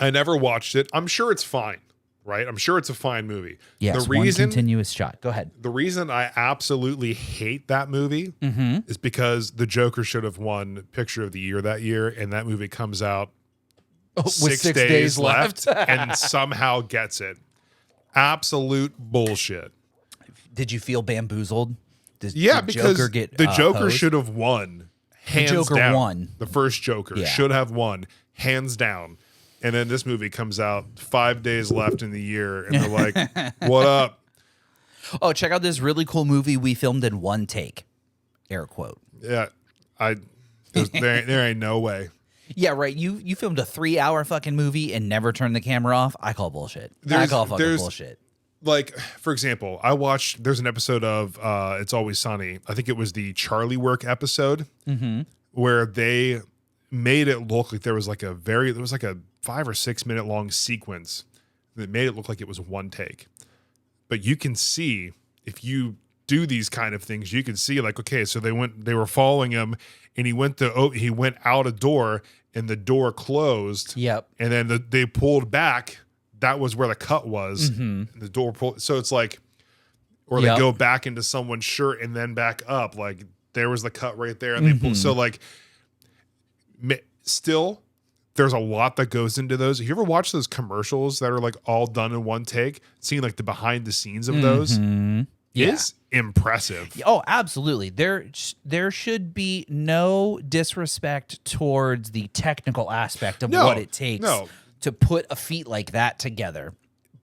never watched it. I'm sure it's fine, right? I'm sure it's a fine movie. Yes, the reason, one continuous shot. Go ahead. The reason I absolutely hate that movie is because the Joker should have won Picture of the Year that year, and that movie comes out With 6 days left and somehow gets it. Absolute bullshit. Did you feel bamboozled? Did Because Joker get the Joker hosed? should have won. Hands Joker down. won. The first Joker Yeah. should have won. Hands down. And then this movie comes out 5 days left in the year, and they're like, what up? Oh, check out this really cool movie we filmed in 1 take. Air quote. Yeah, there ain't no way. Yeah, right. You filmed a 3-hour fucking movie and never turned the camera off. I call bullshit. I call fucking bullshit. Like, for example, there's an episode of It's Always Sunny. I think it was the Charlie Work episode where they made it look like there was like a 5 or 6 minute long sequence that made it look like it was 1 take. But you can see, if you do these kind of things, you can see like, okay, so they were following him, and he went out a door, and the door closed. Yep. And then they pulled back. That was where the cut was. And the door pulled. So it's like, or they go back into someone's shirt and then back up. Like there was the cut right there, and they pulled. So like, still, there's a lot that goes into those. You ever watch those commercials that are like all done in 1 take? Seeing like the behind the scenes of those is impressive. Oh, absolutely. There should be no disrespect towards the technical aspect of what it takes to put a feat like that together.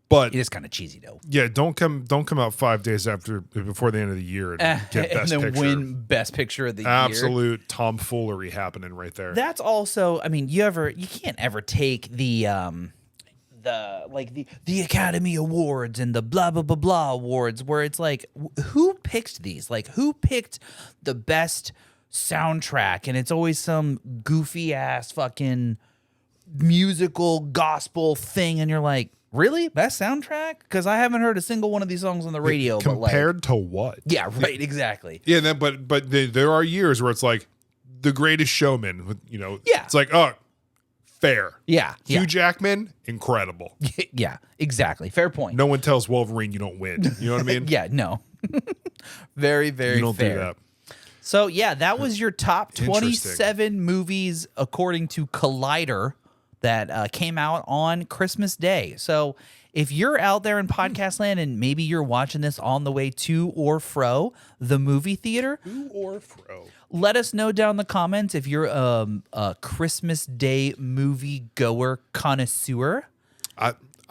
But it is kind of cheesy though. Yeah, don't come out 5 days before the end of the year and get best and then picture. win best picture of the year. Absolute tomfoolery happening right there. That's also, I mean, you can't ever take the Academy Awards and the blah blah blah blah awards where it's like, who picked these? Like, who picked the best soundtrack? And it's always some goofy ass fucking musical gospel thing, and you're like, really? Best soundtrack? Because I haven't heard a single one of these songs on the radio. Compared to what? Yeah, right, exactly. Yeah, but there are years where it's like The Greatest Showman. Yeah. It's like, oh, fair. Yeah. Hugh Jackman, incredible. Yeah, exactly. Fair point. No one tells Wolverine you don't win. You know what I mean? Yeah, no. Very, very you don't fair. do that. So, yeah, that was your top 27 movies according to Collider that came out on Christmas Day. So if you're out there in podcast land and maybe you're watching this on the way to or fro the movie theater, let us know down in the comments if you're a Christmas Day movie goer connoisseur.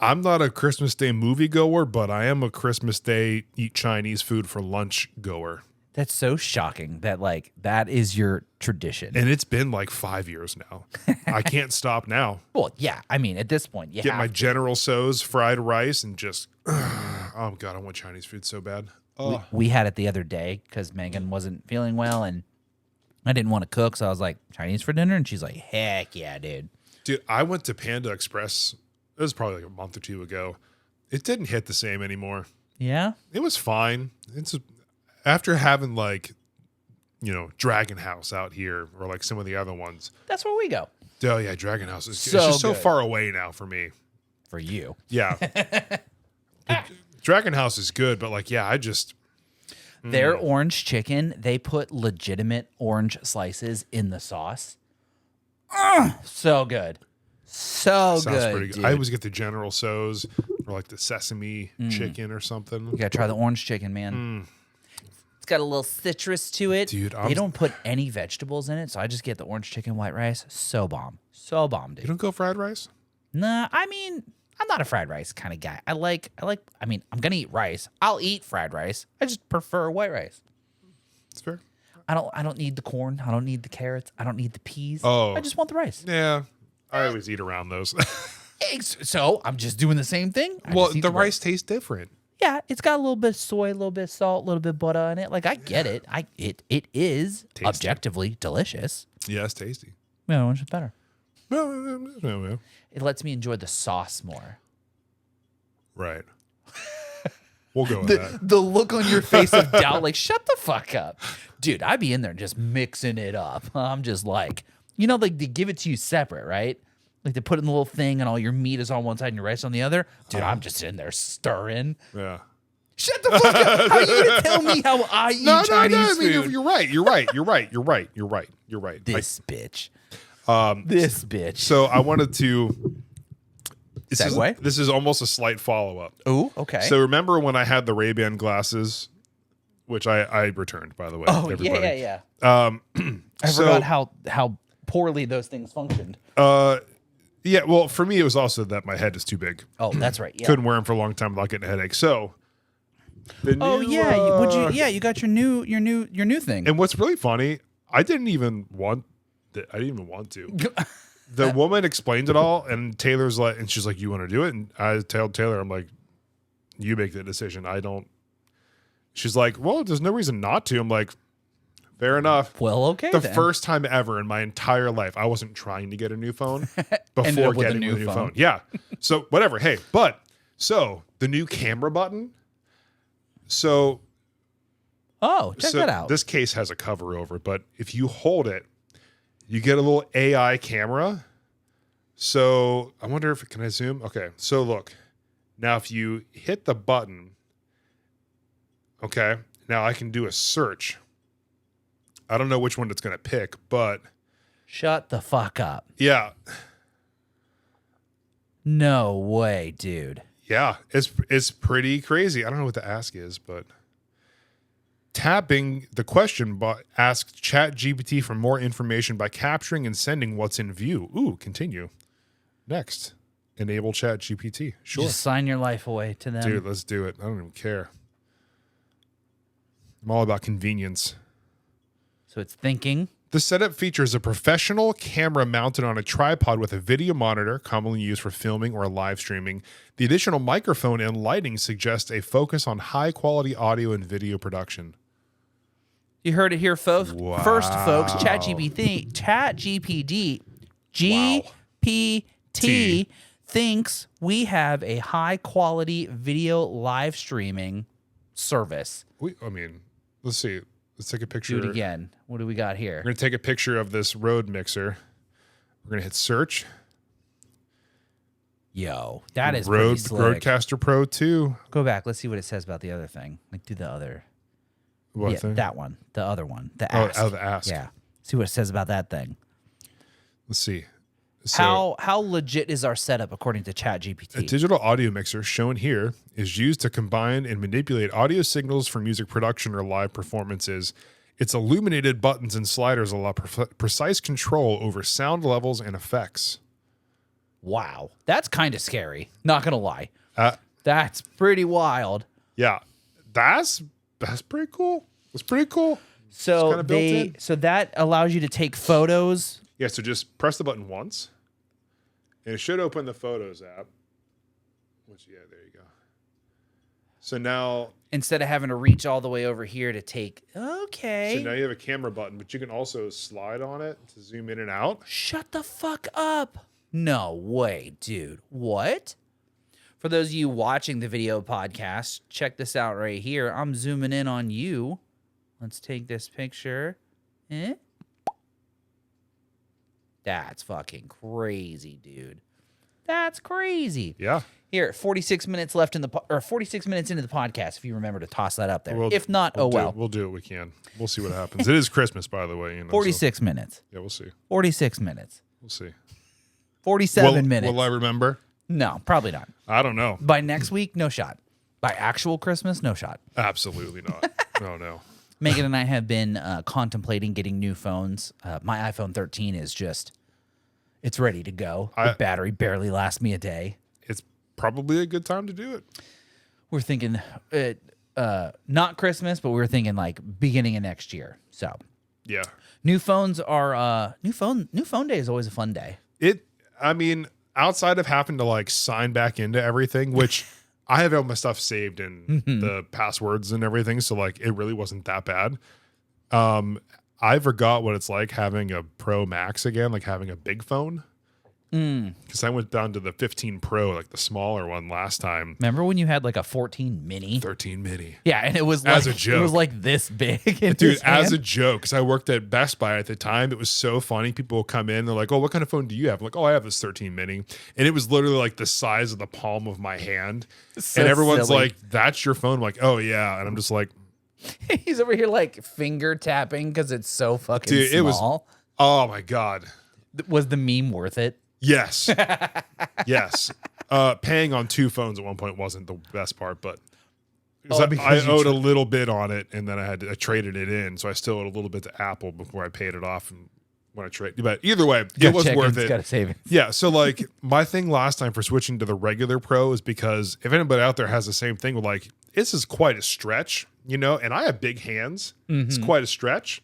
I'm not a Christmas Day movie goer, but I am a Christmas Day eat Chinese food for lunch goer. That's so shocking that like that is your tradition. And it's been like 5 years now. I can't stop now. Well, yeah. I mean, at this point, you Get have my to. General Tso's fried rice and just, oh God, I want Chinese food so bad. Oh. We had it the other day because Megan wasn't feeling well and I didn't want to cook. So I was like, Chinese for dinner? And she's like, heck yeah, dude. Dude, I went to Panda Express. It was probably like a month or two ago. It didn't hit the same anymore. Yeah? It was fine. After having like, Dragon House out here or like some of the other ones. That's where we go. Oh yeah, Dragon House is So it's just so good. far away now for me. For you. Yeah. Dragon House is good, but like, yeah, I just Their orange chicken, they put legitimate orange slices in the sauce. So good. So sounds good. pretty good. Dude. I always get the General Tso's or like the sesame chicken or something. You gotta try the orange chicken, man. It's got a little citrus to it. Dude, they don't put any vegetables in it, so I just get the orange chicken white rice. So bomb. So bomb, You dude. don't go fried rice? Nah, I mean, I'm not a fried rice kind of guy. I mean, I'm gonna eat rice. I'll eat fried rice. I just prefer white rice. It's fair. I don't need the corn. I don't need the carrots. I don't need the peas. Oh. I just want the rice. Yeah. I always eat around those. So I'm just doing the same thing. I Well, just eat the rice tastes different. Yeah, it's got a little bit of soy, a little bit of salt, a little bit of butter in it. Like I get it. It is Tasty. objectively delicious. Yeah, it's tasty. Yeah, which is better. No. It lets me enjoy the sauce more. Right. We'll go with that. The look on your face of doubt, like, shut the fuck up. Dude, I'd be in there just mixing it up. I'm just like, like they give it to you separate, right? Like they put it in the little thing and all your meat is on one side and your rice on the other. Dude, I'm just in there stirring. Yeah. Shut the fuck up. How are you going to tell me how I eat Chinese I mean, food? you're right. You're right. This bitch. So I wanted to. Segue? This is almost a slight follow up. Oh, okay. So remember when I had the Ray-Ban glasses, which I returned, by the way. oh, everybody. yeah. I So- forgot how poorly those things functioned. Yeah. Well, for me, it was also that my head is too big. Oh, that's right. Yeah. Couldn't wear them for a long time without getting a headache. So. Oh yeah, you got your new thing. And what's really funny, I didn't even want to. The woman explained it all, and Taylor's like, and she's like, "You want to do it?" And I told Taylor, "I'm like, you make the decision. I don't." She's like, "Well, there's no reason not to." I'm like, "Fair enough." Well, okay. The then. first time ever in my entire life, I wasn't trying to get a new phone Ended before up with a getting a new new phone. phone. Yeah. So whatever. Hey, but so the new camera button. So check that out. This case has a cover over it, but if you hold it, you get a little AI camera. So I wonder can I zoom? Okay. So look, now if you hit the button, okay, now I can do a search. I don't know which one it's going to pick, but Shut the fuck up. yeah. No way, dude. Yeah, it's pretty crazy. I don't know what the ask is, but tapping the question bot asks ChatGPT for more information by capturing and sending what's in view. Ooh, continue. Next, enable ChatGPT. Sure, Just sign your life away to them. dude, let's do it. I don't even care. I'm all about convenience. So it's thinking. The setup features a professional camera mounted on a tripod with a video monitor, commonly used for filming or live streaming. The additional microphone and lighting suggest a focus on high-quality audio and video production. You heard it here, folks. Wow. First, folks, ChatGPT GPT thinks we have a high-quality video live streaming service. Let's see. Let's take a picture. Do it again. What do we got here? We're going to take a picture of this Rode mixer. We're going to hit search. Yo, that is pretty Rode slick. Rodecaster Pro 2. Go back. Let's see what it says about the other thing. Like, do the other. What yeah, thing? that one. The other one. The Oh, Ask. the Ask. Yeah. See what it says about that thing. Let's see. So How legit is our setup according to a ChatGPT? digital audio mixer shown here is used to combine and manipulate audio signals for music production or live performances. Its illuminated buttons and sliders allow precise control over sound levels and effects. Wow, that's kind of scary. Not gonna lie, Uh, that's pretty wild. yeah, that's pretty cool. That's pretty cool. So kinda built in. so that allows you to take photos. Yeah, so just press the button once, and it should open the Photos app. Which, yeah, there you go. So now, Instead of having to reach all the way over here to take. Okay. so now you have a camera button, but you can also slide on it to zoom in and out. Shut the fuck up. No way, dude. What? For those of you watching the video podcast, check this out right here. I'm zooming in on you. Let's take this picture. That's fucking crazy, dude. That's crazy. Yeah. Here, 46 minutes left in the 46 minutes into the podcast. If you remember to toss that up there. We'll- if not, we'll oh do- well. We'll do what we can. We'll see what happens. It is Christmas, by the way. 46 minutes. Yeah, we'll see. 46 minutes. We'll see. 47 minutes. Will I remember? No, probably not. I don't know. By next week, no shot. By actual Christmas, no shot. Absolutely not. No. Megan and I have been contemplating getting new phones. My iPhone 13 is just, it's ready to go. The battery barely lasts me a day. It's probably a good time to do it. We're thinking, not Christmas, but we're thinking like beginning of next year. So Yeah. new phones are, new phone day is always a fun day. I mean, outside of having to like sign back into everything, which I have all my stuff saved in the passwords and everything, so like it really wasn't that bad. I forgot what it's like having a Pro Max again, like having a big phone. Because I went down to the 15 Pro, like the smaller one last time. Remember when you had like a 14 mini? 13 mini. Yeah, and it was like, As a joke. It was like this big. In Dude, his as a hand. joke, because I worked at Best Buy at the time, it was so funny. People will come in, they're like, "Oh, what kind of phone do you have?" I'm like, "Oh, I have this 13 mini," and it was literally like the size of the palm of my hand. So and everyone's silly. like, "That's your phone?" I'm like, "Oh yeah," and I'm just like, He's over here like finger tapping because it's so fucking Dude, it was- small. "Oh my god, Was the meme worth it? yes, yes." Paying on two phones at one point wasn't the best part, but I because you owed a little bit on it, and then I traded it in, so I still owed a little bit to Apple before I paid it off. And when I traded, but either way, it was worth it. Got to save it. Yeah, so like my thing last time for switching to the regular Pro is because if anybody out there has the same thing, with like this is quite a stretch, and I have big hands. It's quite a stretch.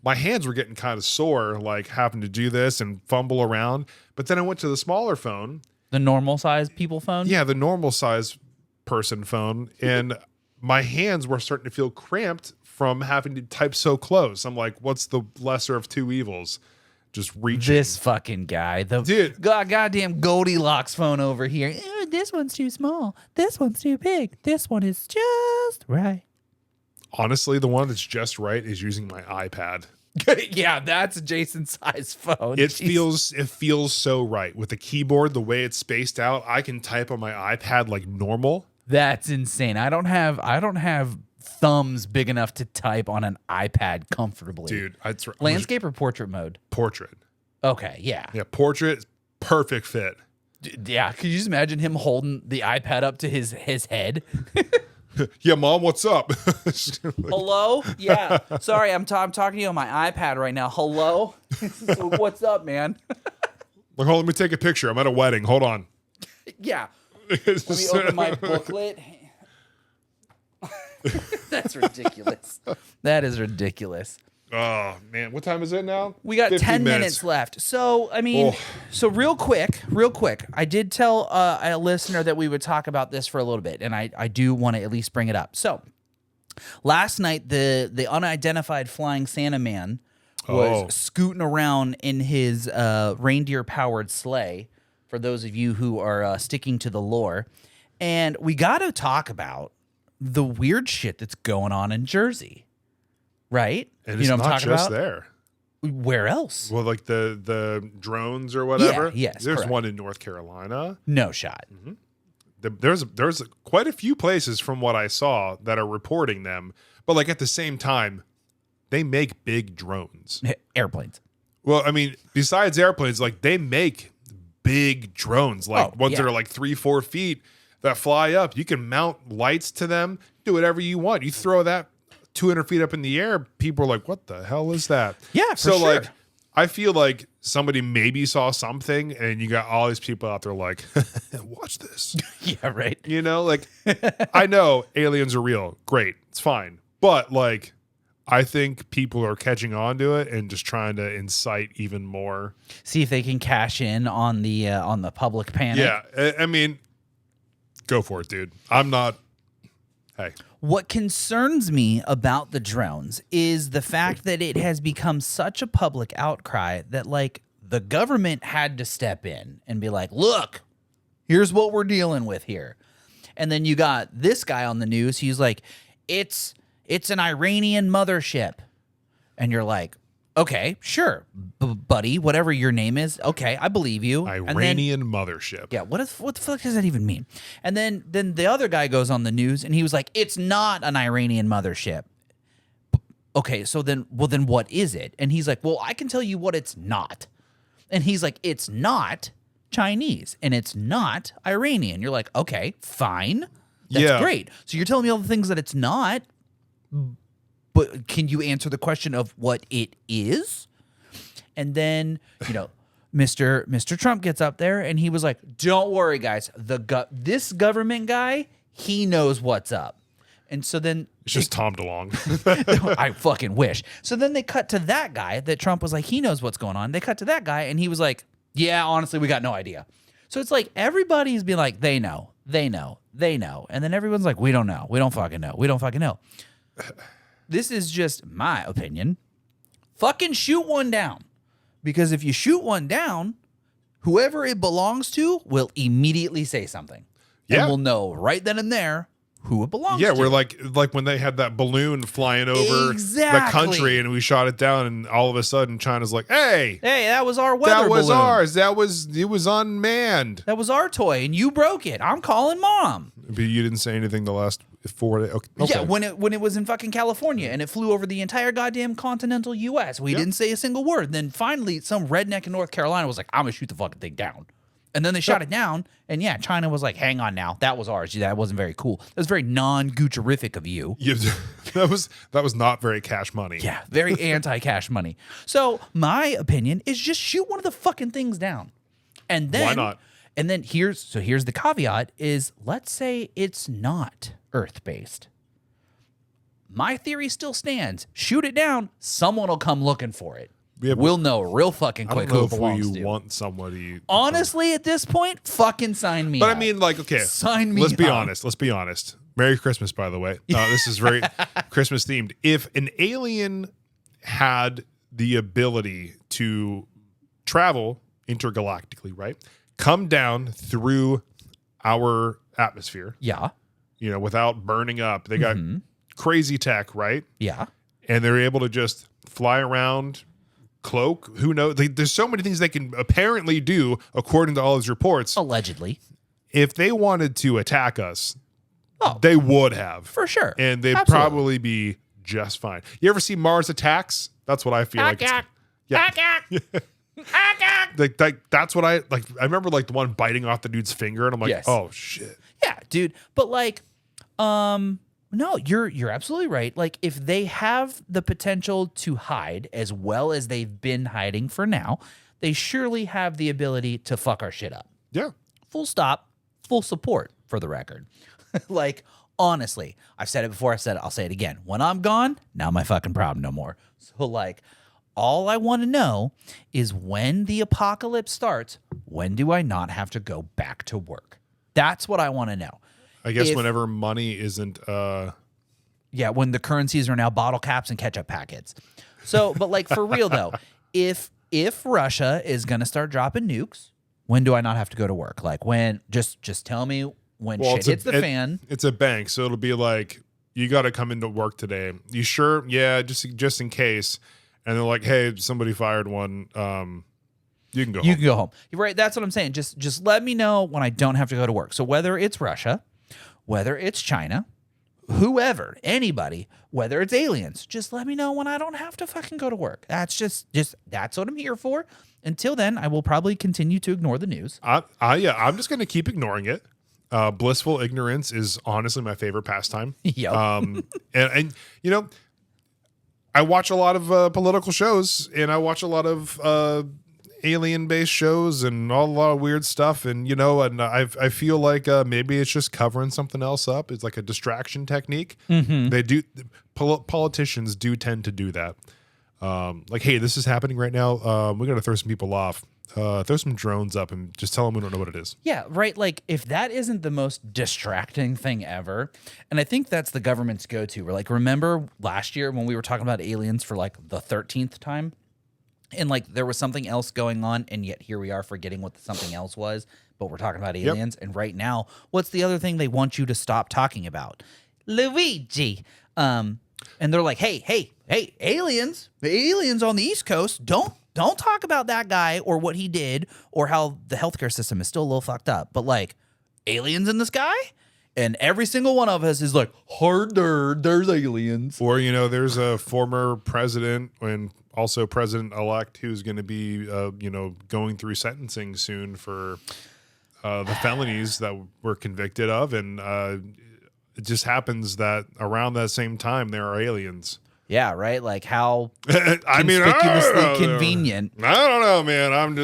My hands were getting kind of sore, like having to do this and fumble around. But then I went to the smaller phone. The normal size people phone? Yeah, the normal size person phone, and my hands were starting to feel cramped from having to type so close. I'm like, what's the lesser of two evils? Just reaching. This fucking guy. The Dude. goddamn Goldilocks phone over here. This one's too small. This one's too big. This one is just right. Honestly, the one that's just right is using my iPad. Yeah, that's Jason's size phone. It Jeez. feels so right with the keyboard, the way it's spaced out. I can type on my iPad like normal. That's insane. I don't have thumbs big enough to type on an iPad comfortably. Dude, Landscape or portrait mode? portrait. Okay, yeah. Yeah, portrait, perfect fit. Yeah, could you just imagine him holding the iPad up to his head? Yeah, Mom, what's up? Hello? Yeah. Sorry, I'm talking to you on my iPad right now. Hello? What's up, man? Like, hold on, let me take a picture. I'm at a wedding. Hold on. Yeah. Let me open my booklet. That's ridiculous. That is ridiculous. Oh man, what time is it now? We got 50 10 minutes left. So, I mean, so real quick, I did tell a listener that we would talk about this for a little bit, and I do want to at least bring it up. So, last night, the unidentified flying Santa man was scooting around in his reindeer-powered sleigh, for those of you who are sticking to the lore. And we got to talk about the weird shit that's going on in Jersey, right? And you it's know what I'm not talking just about? there. Where else? Well, like the drones or whatever. yes, There's correct. one in North Carolina. No shot. There's quite a few places from what I saw that are reporting them, but like at the same time, they make big drones. Airplanes. Well, I mean, besides airplanes, like they make big drones, like ones that are like 3-4 feet that fly up. You can mount lights to them, do whatever you want. You throw that 200 feet up in the air, people are like, what the hell is that? Yeah, so like, I feel like somebody maybe saw something and you got all these people out there like, watch this. Yeah, right. You know, like, I know aliens are real. Great. It's fine. But like, I think people are catching on to it and just trying to incite even more. See if they can cash in on the public panic. Yeah. I mean, go for it, dude. I'm not. Hey. What concerns me about the drones is the fact that it has become such a public outcry that like the government had to step in and be like, look, here's what we're dealing with here. And then you got this guy on the news. He's like, it's an Iranian mothership. And you're like, okay, sure, buddy, whatever your name is. Okay, I believe you. Iranian mothership. Yeah, what the fuck does that even mean? And then the other guy goes on the news and he was like, it's not an Iranian mothership. Okay, so then what is it? And he's like, well, I can tell you what it's not. And he's like, it's not Chinese and it's not Iranian. You're like, okay, fine. That's great. So you're telling me all the things that it's not, but can you answer the question of what it is? And then, you know, Mr. Trump gets up there and he was like, don't worry, guys. This government guy, he knows what's up. And so then it's just Tom DeLonge. I fucking wish. So then they cut to that guy that Trump was like, he knows what's going on. They cut to that guy and he was like, yeah, honestly, we got no idea. So it's like everybody's being like, they know. And then everyone's like, we don't know. We don't fucking know. This is just my opinion. Fucking shoot one down. Because if you shoot one down, whoever it belongs to will immediately say something. Yeah. And we'll know right then and there who it belongs to. Yeah, we're like when they had that balloon flying over the country and we shot it down and all of a sudden China's like, hey, that was our weather balloon. That was ours. It was unmanned. That was our toy and you broke it. I'm calling mom. But you didn't say anything the last 4 days. Okay. Yeah, when it was in fucking California and it flew over the entire goddamn continental U.S. We didn't say a single word. Then finally some redneck in North Carolina was like, I'm going to shoot the fucking thing down. And then they shot it down, and yeah, China was like, hang on now. That was ours. That wasn't very cool. That was very non-Gucci-rific of you. Yeah, that was not very cash money. Yeah, very anti-cash money. So my opinion is just shoot one of the fucking things down. And then, why not? And then here's the caveat is, let's say it's not Earth-based. My theory still stands. Shoot it down, someone will come looking for it. Yeah, we'll know real fucking quick who it belongs to. You want somebody. Honestly, at this point, fucking sign me up. But I mean, like, okay. Sign me Let's be up. honest. Let's be honest. Merry Christmas, by the way. This is very Christmas themed. If an alien had the ability to travel intergalactically, right? Come down through our atmosphere. Yeah. You know, without burning up. They got crazy tech, right? Yeah. And they're able to just fly around, cloak, who knows? There's so many things they can apparently do according to all his reports. Allegedly. If they wanted to attack us, they would have. For sure. And they'd probably be just fine. You ever see Mars Attacks? That's what I feel like. That's what I like. I remember like the one biting off the dude's finger and I'm like, oh shit. Yeah, dude. But like, no, you're absolutely right. Like, if they have the potential to hide as well as they've been hiding for now, they surely have the ability to fuck our shit up. Yeah. Full stop. Full support, for the record. Like, honestly, I've said it before. I'll say it again. When I'm gone, not my fucking problem no more. So, like, all I want to know is when the apocalypse starts, when do I not have to go back to work? That's what I want to know. I guess whenever money isn't yeah, when the currencies are now bottle caps and ketchup packets. So, but like for real though, if Russia is going to start dropping nukes, when do I not have to go to work? Like when just tell me when shit hits the fan. It's a bank, so it'll be like you got to come into work today. You sure? Yeah, just in case. And they're like, "Hey, somebody fired one. You can go home." You can go home. Right, that's what I'm saying. Just let me know when I don't have to go to work. So whether it's Russia, whether it's China, whoever, anybody, whether it's aliens, just let me know when I don't have to fucking go to work. That's just that's what I'm here for. Until then, I will probably continue to ignore the news. I'm just gonna keep ignoring it. Blissful ignorance is honestly my favorite pastime. Yep. And you know, I watch a lot of political shows, and I watch a lot of alien-based shows, and a lot of weird stuff. And you know, and I feel like maybe it's just covering something else up. It's like a distraction technique. They do. Politicians do tend to do that. Like, hey, this is happening right now. We're gonna throw some people off. Throw some drones up and just tell them we don't know what it is. Yeah, right. Like, if that isn't the most distracting thing ever, and I think that's the government's go-to. We're like, remember last year when we were talking about aliens for like the 13th time? And like there was something else going on, and yet here we are forgetting what the something else was, but we're talking about aliens. And right now, what's the other thing they want you to stop talking about? Luigi. And they're like, hey, aliens. The aliens on the East Coast, don't talk about that guy or what he did or how the healthcare system is still a little fucked up. But like, aliens in the sky? And every single one of us is like, there's aliens. Or, you know, there's a former president and also president-elect who's going to be, you know, going through sentencing soon for the felonies that we're convicted of. And it just happens that around that same time, there are aliens. Yeah, right? Like how I mean, conspicuously convenient. I don't know, man. I'm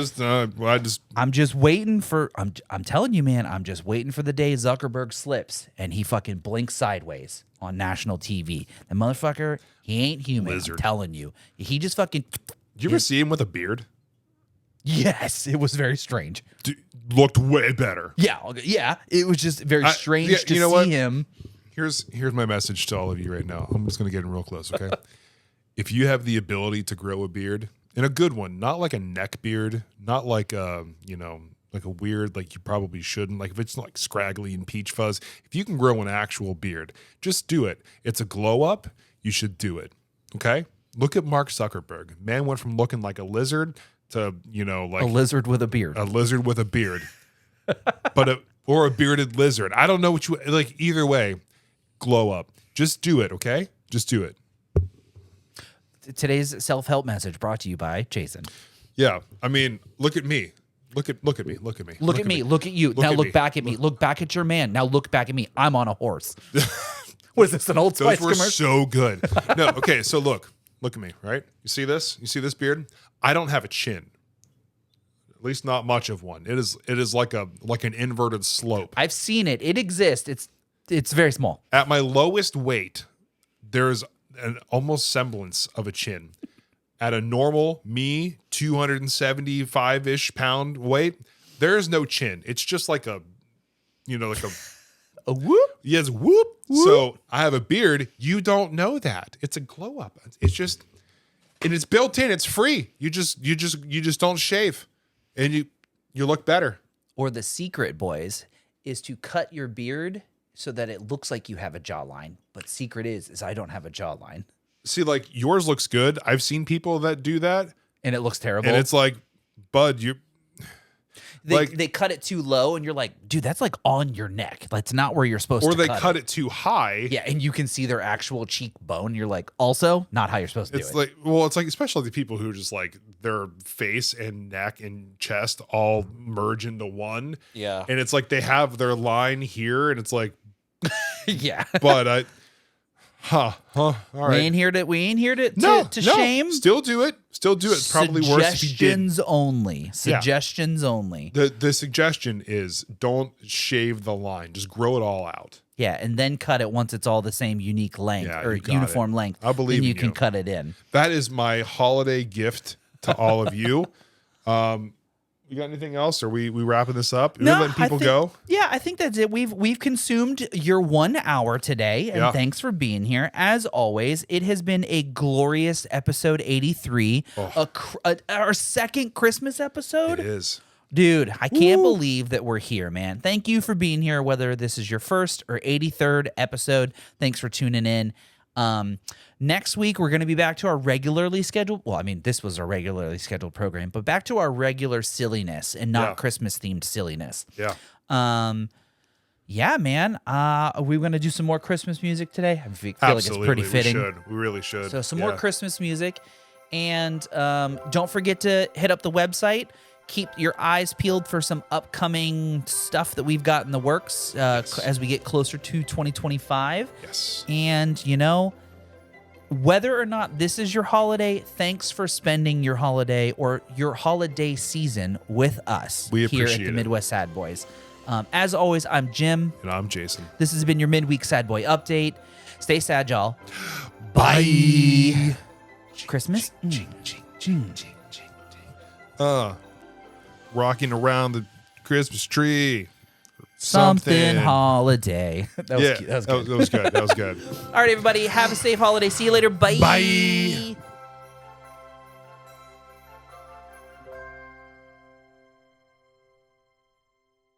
just waiting for I'm telling you, man, I'm just waiting for the day Zuckerberg slips and he fucking blinks sideways on national TV. The motherfucker, he ain't human. Lizard. I'm telling you. He just fucking Did you ever see him with a beard? Yes, it was very strange. Looked way better. Yeah, it was just very strange to see him. Here's my message to all of you right now. I'm just going to get in real close, okay? If you have the ability to grow a beard, and a good one, not like a neck beard, not like you know, like a weird, like you probably shouldn't, like if it's like scraggly and peach fuzz, if you can grow an actual beard, just do it. It's a glow up. You should do it, okay? Look at Mark Zuckerberg. Man went from looking like a lizard to, you know, like a lizard with a beard. A lizard with a beard. Or a bearded lizard. I don't know what you like. Either way, glow up. Just do it, okay? Just do it. Today's self-help message brought to you by Jason. Yeah, I mean, look at me. Look at me. Look at me. Look at me. Look at you. Now look back at me. Look back at your man. Now look back at me. I'm on a horse. What is this, an Old Spice commercial? Those were so good. No, okay, so look at me, right? You see this? You see this beard? I don't have a chin. At least not much of one. It is like an inverted slope. I've seen it. It exists. It's very small. At my lowest weight, there's an almost semblance of a chin. At a normal me, 275-ish pound weight, there's no chin. It's just like a, you know, like a whoop. Yes, whoop. So I have a beard. You don't know that. It's a glow up. It's just, and it's built in. It's free. You just don't shave, and you look better. Or the secret, boys, is to cut your beard so that it looks like you have a jawline. But secret is I don't have a jawline. See, like yours looks good. I've seen people that do that, and it looks terrible. And it's like, bud, they cut it too low, and you're like, dude, that's like on your neck. That's not where you're supposed to. Or they cut it too high. Yeah, and you can see their actual cheekbone. You're like, also not how you're supposed to do it. It's like, well, it's like especially the people who just like their face and neck and chest all merge into one. Yeah, and it's like they have their line here, and it's like, yeah, but all right. We ain't here to shame. Still do it. It's probably worse if you didn't. Suggestions only. The suggestion is don't shave the line. Just grow it all out. Yeah, and then cut it once it's all the same unique length or uniform length. I believe then you can cut it in. That is my holiday gift to all of you. You got anything else? Are we wrapping this up? No, letting people go? Yeah, I think that's it. We've consumed your 1 hour today, and thanks for being here. As always, it has been a glorious episode 83, our second Christmas episode. It is. Dude, I can't believe that we're here, man. Thank you for being here, whether this is your first or 83rd episode. Thanks for tuning in. Next week, we're going to be back to our regularly scheduled. Well, I mean, this was a regularly scheduled program, but back to our regular silliness and not Christmas themed silliness. Yeah. Yeah, man. Are we going to do some more Christmas music today? I feel like it's pretty fitting. We should. We really should. So some more Christmas music. And don't forget to hit up the website. Keep your eyes peeled for some upcoming stuff that we've got in the works as we get closer to 2025. Yes. And, whether or not this is your holiday, thanks for spending your holiday or your holiday season with us We here at appreciate the it. Midwest Sad Boys. As always, I'm Jim. And I'm Jason. This has been your midweek Sad Boy update. Stay sad, y'all. Bye. Christmas? Rocking around the Christmas tree. Something holiday. That was cute. That was good. That was good. That was good. All right, everybody. Have a safe holiday. See you later. Bye. Bye.